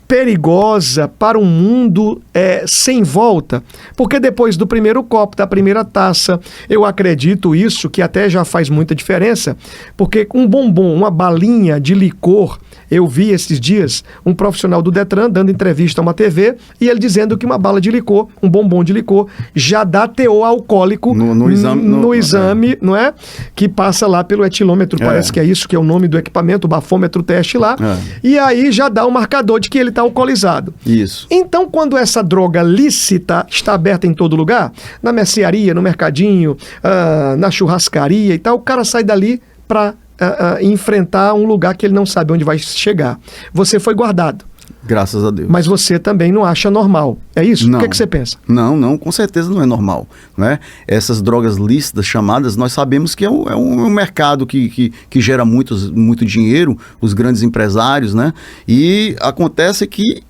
perigosa para um mundo sem volta, porque depois do primeiro copo, da primeira taça, eu acredito isso, que até já faz muita diferença, porque um bombom, uma balinha de licor, eu vi esses dias um profissional do Detran dando entrevista a uma TV e ele dizendo que uma bala de licor, um bombom de licor, já dá teor alcoólico no exame, não é? Que passa lá pelo etilômetro, parece que é isso que é o nome do equipamento, o bafômetro teste lá, e aí já dá um marcador de que ele está alcoolizado. Isso. Então, quando essa droga lícita está aberta em todo lugar, na mercearia, no mercadinho, na churrascaria e tal, o cara sai dali para enfrentar um lugar que ele não sabe onde vai chegar. Você foi guardado. Graças a Deus. Mas você também não acha normal. É isso? Não. O que é que você pensa? Não, com certeza não é normal. Né? Essas drogas lícitas chamadas, nós sabemos que é um mercado que gera muito dinheiro, os grandes empresários, né? E acontece que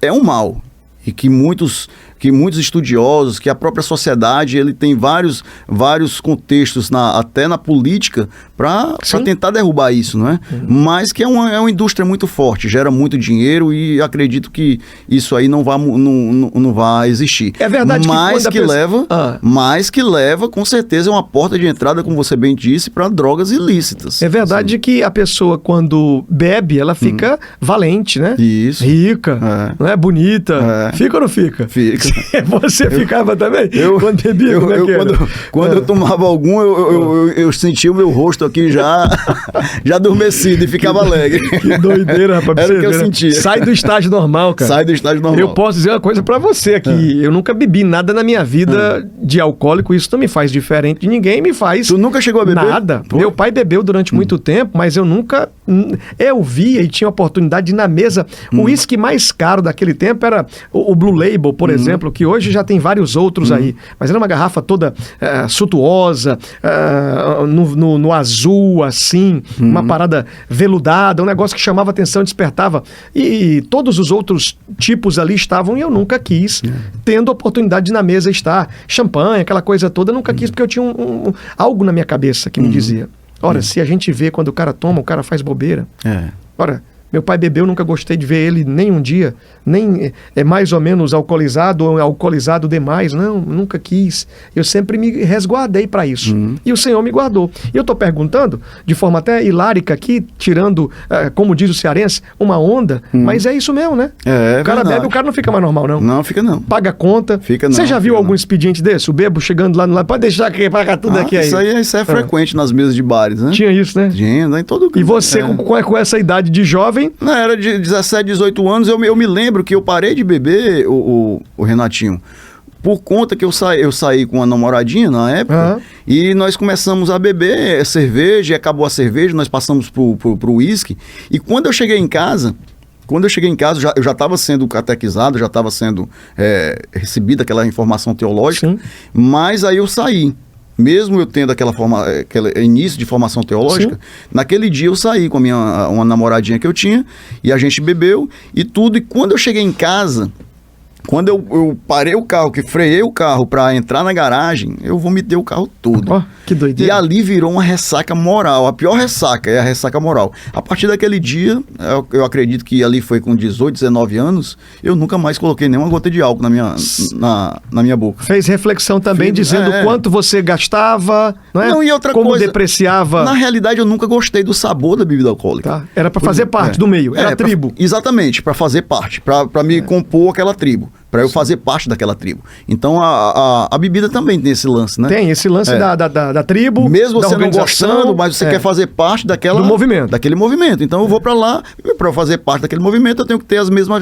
é um mal. E que muitos estudiosos, que a própria sociedade, ele tem vários contextos, até na política, para tentar derrubar isso, não é? Mas que é uma indústria muito forte, gera muito dinheiro e acredito que isso aí não vai existir. É verdade mas que leva, com certeza, é uma porta de entrada, como você bem disse, para drogas ilícitas. É verdade que a pessoa, quando bebe, ela fica valente, né? Isso. Rica, não é? Bonita. Fica ou não fica? Fica. Você ficava também? Quando bebia, quando eu tomava algum, eu sentia o meu rosto aqui já adormecido e ficava alegre. Que doideira, rapaz. Era o que eu sentia. Sai do estágio normal, cara. Sai do estágio normal. Eu posso dizer uma coisa pra você aqui. Eu nunca bebi nada na minha vida de alcoólico. Isso não me faz diferente de ninguém. Me faz... Tu nunca chegou a beber? Nada. Pô. Meu pai bebeu durante muito tempo, mas eu nunca... Eu via e tinha a oportunidade de ir na mesa. O uísque mais caro daquele tempo era o Blue Label, por exemplo, que hoje já tem vários outros aí. Mas era uma garrafa toda suntuosa, no azul, assim, uma parada veludada, um negócio que chamava atenção, despertava. E todos os outros tipos ali estavam e eu nunca quis, tendo a oportunidade de na mesa estar. Champanhe, aquela coisa toda, eu nunca quis, porque eu tinha algo na minha cabeça que me dizia. Ora, se a gente vê quando o cara toma, o cara faz bobeira. Ora, meu pai bebeu, nunca gostei de ver ele nem um dia, nem mais ou menos alcoolizado ou alcoolizado demais. Não, nunca quis. Eu sempre me resguardei para isso. E o Senhor me guardou. E eu estou perguntando, de forma até hilárica aqui, tirando, como diz o cearense, uma onda, mas é isso mesmo, né? O cara bebe, o cara não fica mais normal, não. Não, fica não. Paga conta. Fica não. Você já viu algum expediente desse? O bebo chegando lá no lado, pode deixar que paga tudo aqui aí. Isso é frequente nas mesas de bares, né? Tinha isso, né? Tinha, em todo canto. E você, com essa idade de jovem... Não, era de 17, 18 anos, eu me lembro que eu parei de beber, o Renatinho, por conta que eu saí com uma namoradinha na época, e nós começamos a beber cerveja, acabou a cerveja, nós passamos pro uísque, e quando eu cheguei em casa, eu já estava sendo catequizado, já estava sendo recebida aquela informação teológica, mas aí eu saí. mesmo eu tendo aquele início de formação teológica, sim, naquele dia eu saí com uma namoradinha que eu tinha, e a gente bebeu e tudo, e quando eu cheguei em casa, quando eu parei o carro, que freiei o carro para entrar na garagem, eu vomitei o carro todo. Oh, que doideira. E ali virou uma ressaca moral. A pior ressaca é a ressaca moral. A partir daquele dia, eu acredito que ali foi com 18, 19 anos, eu nunca mais coloquei nenhuma gota de álcool na minha boca. Fez reflexão também, dizendo quanto você gastava, não é? Não, e outra como coisa, depreciava. Na realidade, eu nunca gostei do sabor da bebida alcoólica. Tá. Era para fazer parte do meio, era tribo. Exatamente, para fazer parte, para me compor aquela tribo. Para eu fazer parte daquela tribo. Então, a bebida também tem esse lance, né? Tem esse lance da tribo, mesmo você não gostando, mas você quer fazer parte do movimento. Daquele movimento. Então, eu vou para lá, para fazer parte daquele movimento, eu tenho que ter as mesmas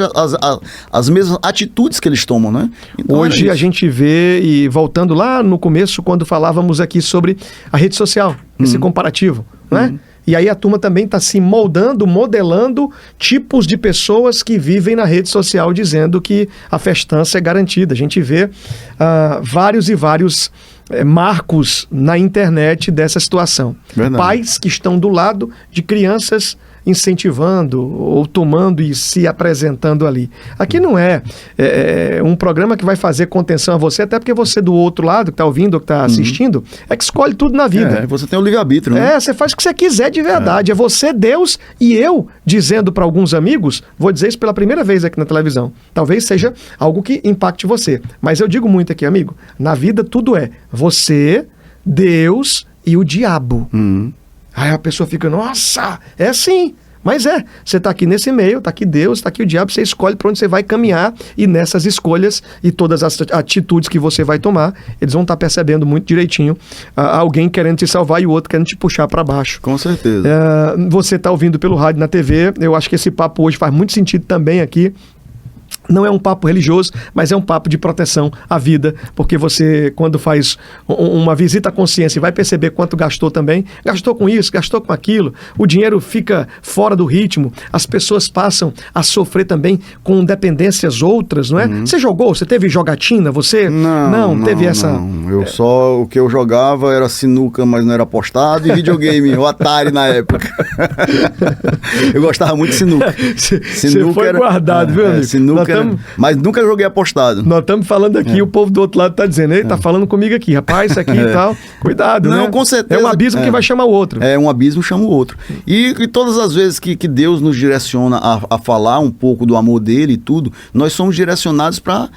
atitudes que eles tomam, né? Então, hoje a gente vê, e voltando lá no começo, quando falávamos aqui sobre a rede social, esse comparativo, né? E aí a turma também está se modelando tipos de pessoas que vivem na rede social dizendo que a festança é garantida. A gente vê vários e vários marcos na internet dessa situação. Verdade. Pais que estão do lado de crianças incentivando ou tomando e se apresentando ali. Aqui não é um programa que vai fazer contenção a você, até porque você do outro lado, que está ouvindo ou que está assistindo, é que escolhe tudo na vida. Você tem o livre-arbítrio, né? Você faz o que você quiser de verdade. É você, Deus, e eu dizendo para alguns amigos, vou dizer isso pela primeira vez aqui na televisão, talvez seja algo que impacte você, mas eu digo muito aqui, amigo, na vida tudo é você, Deus e o diabo. Aí a pessoa fica, nossa, é assim. Mas você está aqui nesse meio, está aqui Deus, está aqui o diabo, você escolhe para onde você vai caminhar, e nessas escolhas e todas as atitudes que você vai tomar, eles vão estar percebendo muito direitinho alguém querendo te salvar e o outro querendo te puxar para baixo. Com certeza. Você está ouvindo pelo rádio, na TV, eu acho que esse papo hoje faz muito sentido também aqui. Não é um papo religioso, mas é um papo de proteção à vida, porque você, quando faz uma visita à consciência, vai perceber quanto gastou também. Gastou com isso, gastou com aquilo, o dinheiro fica fora do ritmo, as pessoas passam a sofrer também com dependências outras, não é? Você jogou? Você teve jogatina? Você não teve essa... Não. O que eu jogava era sinuca, mas não era apostado, e videogame, o Atari na época. Eu gostava muito de sinuca. Você foi guardado, viu, amigo? Sinuca. Mas nunca joguei apostado. Nós estamos falando aqui, o povo do outro lado está dizendo, ele está falando comigo aqui, rapaz, isso aqui e tal, cuidado, não, né? Com certeza. É um abismo que vai chamar o outro. Um abismo chama o outro. E todas as vezes que Deus nos direciona a falar um pouco do amor dele e tudo, nós somos direcionados para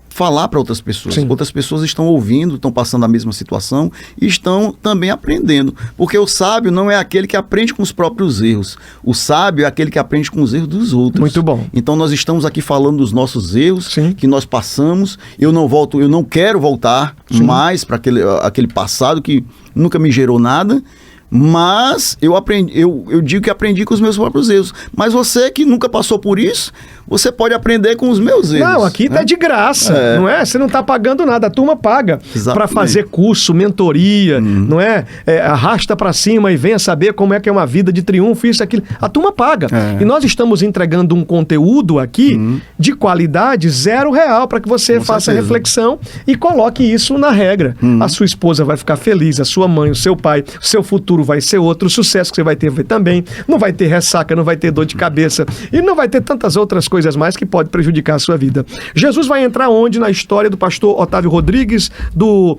falar para outras pessoas. Sim. Outras pessoas estão ouvindo, estão passando a mesma situação e estão também aprendendo. Porque o sábio não é aquele que aprende com os próprios erros. O sábio é aquele que aprende com os erros dos outros. Muito bom. Então nós estamos aqui falando dos nossos erros, sim, que nós passamos. Eu não quero voltar, sim, mais para aquele passado que nunca me gerou nada. Mas eu digo que aprendi com os meus próprios erros. Mas você que nunca passou por isso, você pode aprender com os meus erros. Não, aqui tá de graça, não é? Você não tá pagando nada, a turma paga para fazer curso, mentoria, não é? Arrasta para cima e venha saber como é que é uma vida de triunfo, isso, aquilo. A turma paga. E nós estamos entregando um conteúdo aqui de qualidade R$0 para que você faça reflexão e coloque isso na regra. A sua esposa vai ficar feliz, a sua mãe, o seu pai, o seu futuro vai ser outro, o sucesso que você vai ter também, não vai ter ressaca, não vai ter dor de cabeça e não vai ter tantas outras coisas mais que pode prejudicar a sua vida. Jesus vai entrar onde? Na história do pastor Otávio Rodrigues, do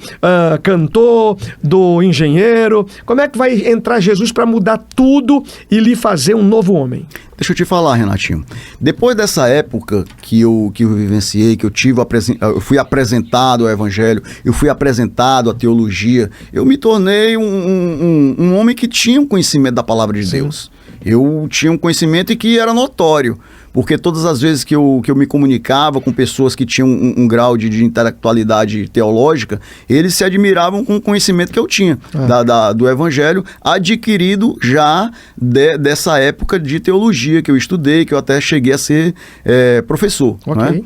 cantor, do engenheiro. Como é que vai entrar Jesus para mudar tudo e lhe fazer um novo homem? Deixa eu te falar, Renatinho. Depois dessa época que eu vivenciei, que eu fui apresentado ao evangelho, eu fui apresentado à teologia, eu me tornei um homem que tinha um conhecimento da palavra de Deus. Eu tinha um conhecimento e que era notório, porque todas as vezes que eu me comunicava com pessoas que tinham um grau de intelectualidade teológica, eles se admiravam com o conhecimento que eu tinha do evangelho, adquirido já dessa época de teologia que eu estudei, que eu até cheguei a ser professor. Né?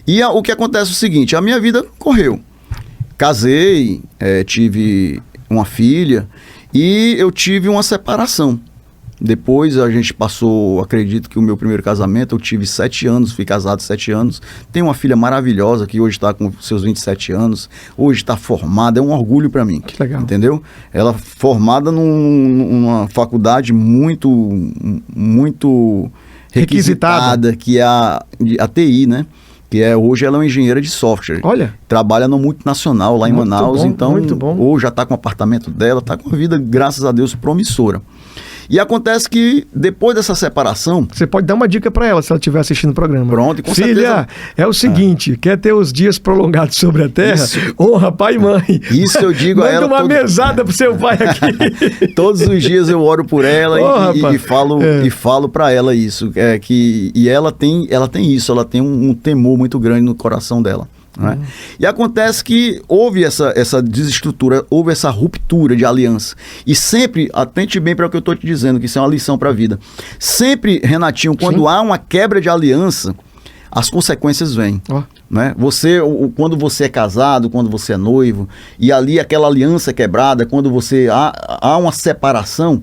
E o que acontece é o seguinte, a minha vida correu. Casei, tive uma filha e eu tive uma separação. Depois a gente passou, acredito que o meu primeiro casamento, eu tive 7 anos, fui casado 7 anos. Tenho uma filha maravilhosa que hoje está com seus 27 anos, hoje está formada, é um orgulho para mim. Que legal. Entendeu? Ela formada numa faculdade muito requisitada, que é a TI, né? Hoje ela é uma engenheira de software. Olha. Trabalha no multinacional lá em Manaus. Então, hoje já está com o apartamento dela, está com uma vida, graças a Deus, promissora. E acontece que, depois dessa separação... Você pode dar uma dica para ela, se ela estiver assistindo o programa. Pronto, e com Filha, certeza... é o seguinte, quer ter os dias prolongados sobre a terra? Honra pai e mãe. Isso eu digo a ela... Manda uma mesada pro seu pai aqui. Todos os dias eu oro por ela e falo para ela isso. E ela tem isso, ela tem um temor muito grande no coração dela. Né? E acontece que houve essa desestrutura, houve essa ruptura de aliança. E sempre, atente bem para o que eu estou te dizendo, que isso é uma lição para a vida. Sempre, Renatinho, quando há uma quebra de aliança, as consequências vêm. Né? Quando você é casado, quando você é noivo, e ali aquela aliança é quebrada, quando há uma separação,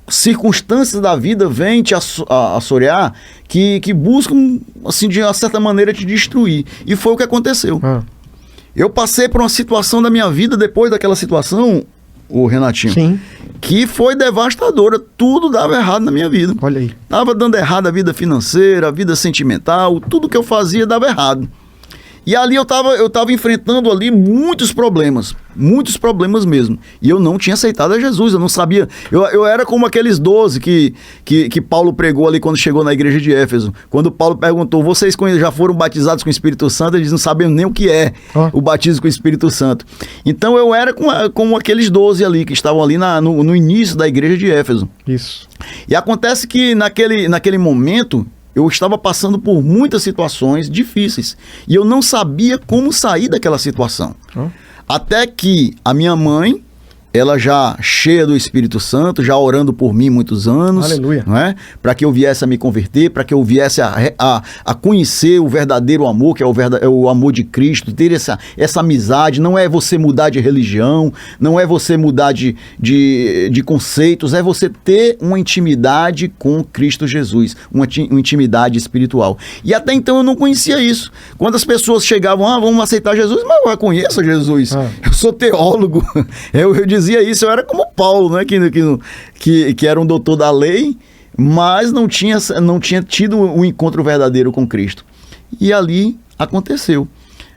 circunstâncias da vida vêm te assorear que buscam, assim, de uma certa maneira te destruir. E foi o que aconteceu. Eu passei por uma situação da minha vida, depois daquela situação, o Renatinho, que foi devastadora. Tudo dava errado na minha vida. Olha aí. Tava dando errado a vida financeira, a vida sentimental, tudo que eu fazia dava errado. E ali eu tava enfrentando ali muitos problemas mesmo. E eu não tinha aceitado a Jesus, eu não sabia. Eu era como aqueles 12 que Paulo pregou ali quando chegou na igreja de Éfeso. Quando Paulo perguntou, vocês já foram batizados com o Espírito Santo? Eles não sabiam nem o que é o batismo com o Espírito Santo. Então eu era como aqueles 12 ali, que estavam ali no início da igreja de Éfeso. Isso. E acontece que naquele momento... eu estava passando por muitas situações difíceis e eu não sabia como sair daquela situação. Até que a minha mãe, ela já cheia do Espírito Santo, já orando por mim muitos anos, aleluia, não é? Para que eu viesse a me converter, para que eu viesse a conhecer o verdadeiro amor, que é o amor de Cristo, ter essa amizade. Não é você mudar de religião, não é você mudar de conceitos, é você ter uma intimidade com Cristo Jesus, uma intimidade espiritual. E até então eu não conhecia isso. Quando as pessoas chegavam, vamos aceitar Jesus, mas eu já conheço Jesus, eu sou teólogo, eu dizia isso, eu era como Paulo, né? que era um doutor da lei, mas não tinha tido um encontro verdadeiro com Cristo. E ali aconteceu.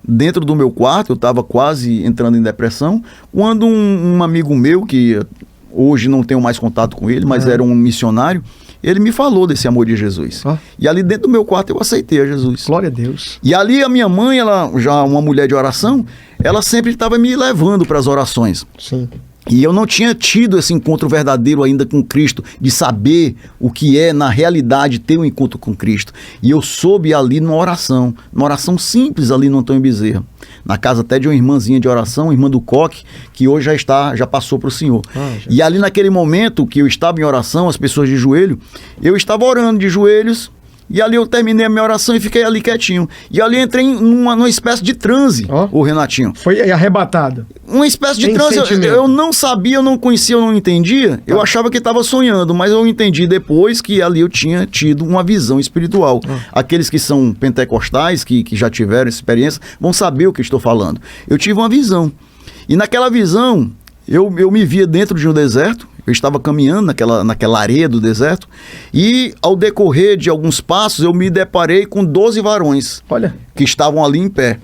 Dentro do meu quarto, eu estava quase entrando em depressão, quando um amigo meu, que hoje não tenho mais contato com ele, mas era um missionário, ele me falou desse amor de Jesus. E ali dentro do meu quarto eu aceitei a Jesus. Glória a Deus. E ali a minha mãe, ela já uma mulher de oração, ela sempre estava me levando para as orações. Sim. E eu não tinha tido esse encontro verdadeiro ainda com Cristo, de saber o que é, na realidade, ter um encontro com Cristo. E eu soube ali numa oração simples ali no Antônio Bezerra, na casa até de uma irmãzinha de oração, irmã do Coque, que hoje já passou para o Senhor. E ali naquele momento que eu estava em oração, as pessoas de joelho, eu estava orando de joelhos, e ali eu terminei a minha oração e fiquei ali quietinho. E ali entrei numa espécie de transe, o Renatinho. Foi arrebatado. Uma espécie de transe. Eu não sabia, eu não conhecia, eu não entendia. Eu achava que estava sonhando, mas eu entendi depois que ali eu tinha tido uma visão espiritual. Aqueles que são pentecostais, que já tiveram essa experiência, vão saber o que eu estou falando. Eu tive uma visão. E naquela visão, eu me via dentro de um deserto. Eu estava caminhando naquela areia do deserto e, ao decorrer de alguns passos, eu me deparei com 12 varões que estavam ali em pé.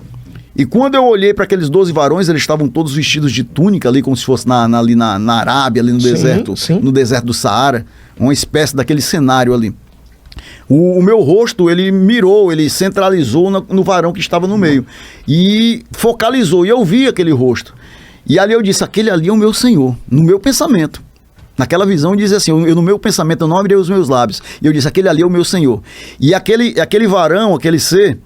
E quando eu olhei para aqueles 12 varões, eles estavam todos vestidos de túnica ali, como se fosse ali na Arábia, ali no deserto, no deserto do Saara, uma espécie daquele cenário ali. O meu rosto, ele mirou, ele centralizou no varão que estava no meio e focalizou, e eu vi aquele rosto. E ali eu disse, aquele ali é o meu Senhor, no meu pensamento. Naquela visão, dizia assim, no meu pensamento eu não abri os meus lábios. E eu disse, aquele ali é o meu Senhor. E aquele varão, aquele ser,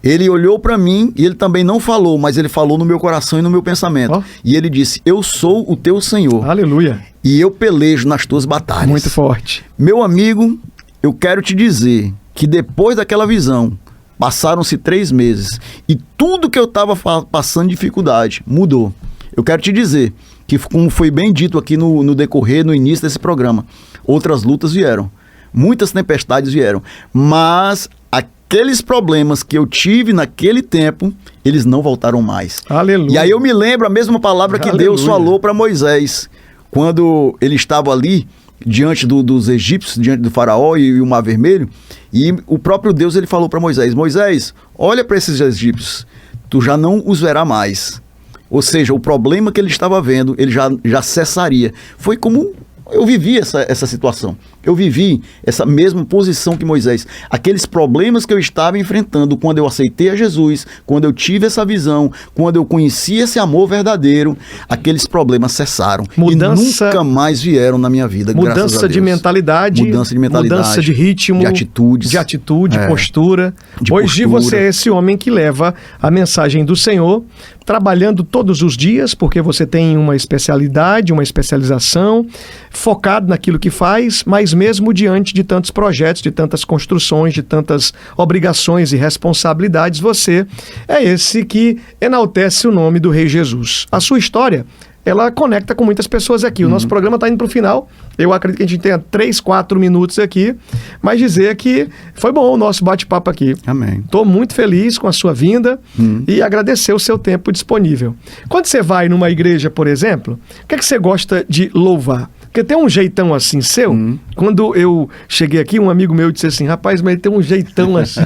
ele olhou para mim e ele também não falou, mas ele falou no meu coração e no meu pensamento. E ele disse, eu sou o teu Senhor. Aleluia. E eu pelejo nas tuas batalhas. Muito forte. Meu amigo, eu quero te dizer que depois daquela visão, passaram-se 3 meses e tudo que eu estava passando dificuldade mudou. Eu quero te dizer que, como foi bem dito aqui no decorrer, no início desse programa, outras lutas vieram, muitas tempestades vieram, mas aqueles problemas que eu tive naquele tempo, eles não voltaram mais. Aleluia. E aí eu me lembro a mesma palavra que Deus falou para Moisés, quando ele estava ali, diante dos egípcios, diante do faraó e o Mar Vermelho, e o próprio Deus ele falou para Moisés, Moisés, olha para esses egípcios, tu já não os verás mais. Ou seja, o problema que ele estava vendo, ele já cessaria. Foi como eu vivi essa situação. Eu vivi essa mesma posição que Moisés. Aqueles problemas que eu estava enfrentando quando eu aceitei a Jesus, quando eu tive essa visão, quando eu conheci esse amor verdadeiro, aqueles problemas cessaram. Mudança, e nunca mais vieram na minha vida, graças a Deus. Mudança de mentalidade. Mudança de ritmo. De atitudes. De atitude, postura. Hoje você é esse homem que leva a mensagem do Senhor, trabalhando todos os dias, porque você tem uma especialidade, uma especialização, focado naquilo que faz, mas mesmo diante de tantos projetos, de tantas construções, de tantas obrigações e responsabilidades, você é esse que enaltece o nome do Rei Jesus. A sua história, ela conecta com muitas pessoas aqui. O nosso programa está indo para o final. Eu acredito que a gente tenha 3, 4 minutos aqui, mas dizer que foi bom o nosso bate-papo aqui. Amém. Estou muito feliz com a sua vinda e agradecer o seu tempo disponível. Quando você vai numa igreja, por exemplo, o que é que você gosta de louvar? Porque tem um jeitão assim seu. Quando eu cheguei aqui, um amigo meu disse assim, rapaz, mas ele tem um jeitão assim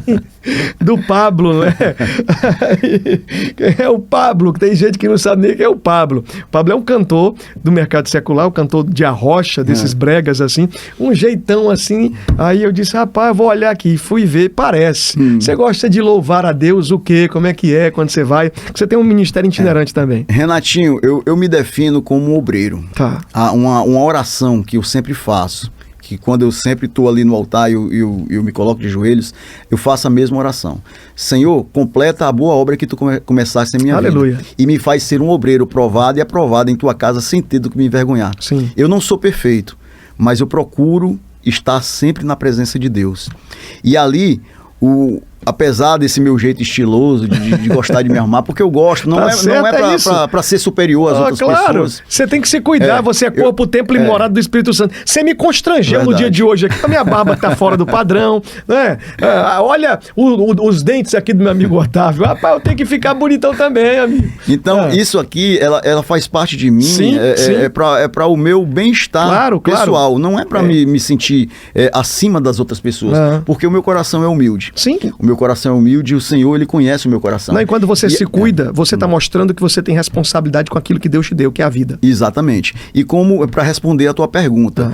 do Pablo, não é? É o Pablo, que tem gente que não sabe nem quem é o Pablo. O Pablo é um cantor do mercado secular, um cantor de arrocha, desses bregas assim, um jeitão assim. Aí eu disse, rapaz, eu vou olhar aqui. Fui ver, parece. Você gosta de louvar a Deus o quê? Como é que é quando você vai? Você tem um ministério itinerante também. Renatinho, eu me defino como um obreiro. Tá. Uma oração que eu sempre faço, que quando eu sempre estou ali no altar e eu me coloco de joelhos, eu faço a mesma oração. Senhor, completa a boa obra que tu começaste em minha Aleluia. vida. E me faz ser um obreiro provado e aprovado em tua casa sem ter do que me envergonhar. Sim. Eu não sou perfeito, mas eu procuro estar sempre na presença de Deus. E ali, apesar desse meu jeito estiloso de gostar de me arrumar, porque eu gosto, não é para ser superior às outras pessoas. Você tem que se cuidar, você é corpo, templo e morada do Espírito Santo. Você me constrangeu no dia de hoje aqui, com a minha barba que tá fora do padrão, né? Olha os dentes aqui do meu amigo Otávio. Rapaz, eu tenho que ficar bonitão também, amigo. Então, isso aqui, ela faz parte de mim, sim. É para o meu bem-estar pessoal, não é para me sentir acima das outras pessoas, porque o meu coração é humilde. Sim. O meu coração é humilde e o Senhor, Ele conhece o meu coração. Não, e quando você se cuida, você está mostrando que você tem responsabilidade com aquilo que Deus te deu, que é a vida. Exatamente. E como, para responder a tua pergunta,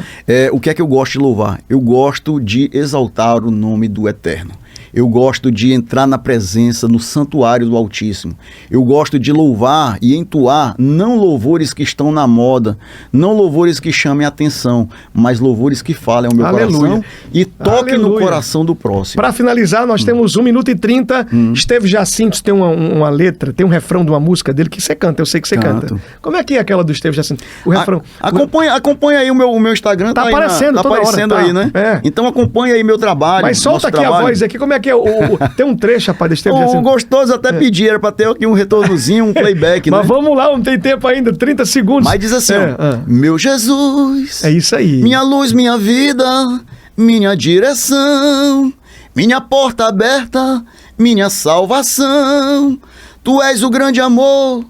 o que é que eu gosto de louvar? Eu gosto de exaltar o nome do Eterno. Eu gosto de entrar na presença, no santuário do Altíssimo. Eu gosto de louvar e entoar, não louvores que estão na moda, não louvores que chamem a atenção, mas louvores que falem ao meu coração e toquem no coração do próximo. Para finalizar, nós temos 1 minuto e 30. Esteve Jacinto tem uma letra, tem um refrão de uma música dele que você canta, eu sei que você canta. Como é que é aquela do Esteve Jacinto? O refrão. Acompanha aí o meu Instagram. Tá aparecendo toda aparecendo hora, aí, né? Então acompanha aí meu trabalho. Mas solta aqui a voz aqui, como é que é? Tem um trecho, rapaz, desse tempo. O gostoso até pedir, era pra ter aqui um retornozinho, um playback, né? Mas vamos lá, não tem tempo ainda, 30 segundos. Mas diz assim, meu Jesus. É isso aí. Minha luz, minha vida, minha direção, minha porta aberta, minha salvação. Tu és o grande amor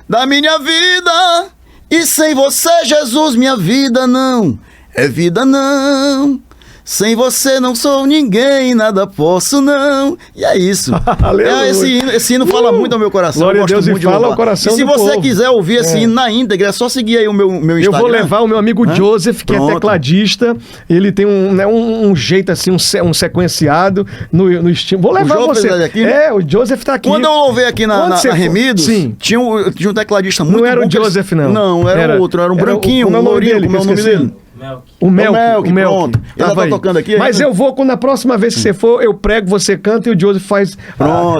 da minha vida. E sem você, Jesus, minha vida não é vida, não. Sem você não sou ninguém, nada posso não. E é isso. Esse hino fala muito ao meu coração. Glória a Deus, e fala ao coração do povo. E se você quiser ouvir esse hino na íntegra, é só seguir aí o meu Instagram. Eu vou levar o meu amigo Joseph, que é tecladista. Ele tem um jeito assim, um sequenciado no estilo. Vou levar você. Aqui, né? O Joseph tá aqui. Quando eu louvei aqui na Remidos, tinha um tecladista muito bom. Não era o Joseph, não. Não, era outro. Era um branquinho, um lourinho, como é o nome dele? O Melk, pronto. Ele tá tocando aqui. Mas eu vou, na próxima vez que você for, eu prego, você canta e o Joseph faz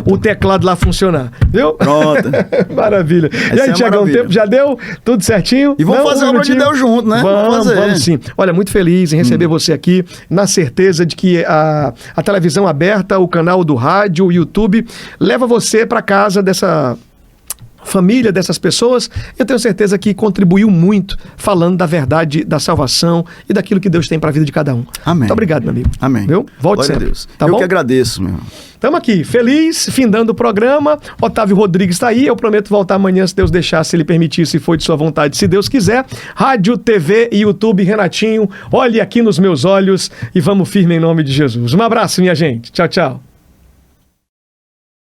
o teclado lá funcionar. Viu? Pronto. Maravilha. E aí, Tiagão, o tempo já deu? Tudo certinho? E vamos fazer a obra de Deus junto, né? Vamos sim. Olha, muito feliz em receber você aqui, na certeza de que a televisão aberta, o canal do rádio, o YouTube, leva você para casa dessa família dessas pessoas, eu tenho certeza que contribuiu muito falando da verdade da salvação e daquilo que Deus tem para a vida de cada um. Amém. Muito obrigado, meu amigo. Amém. Viu? Volte Glória sempre. a Deus. Tá eu bom? que agradeço, meu irmão. Estamos aqui, feliz, findando o programa. Otávio Rodrigues está aí. Eu prometo voltar amanhã, se Deus deixar, se Ele permitir, se for de sua vontade, se Deus quiser. Rádio, TV e YouTube, Renatinho, olhe aqui nos meus olhos e vamos firme em nome de Jesus. Um abraço, minha gente. Tchau, tchau.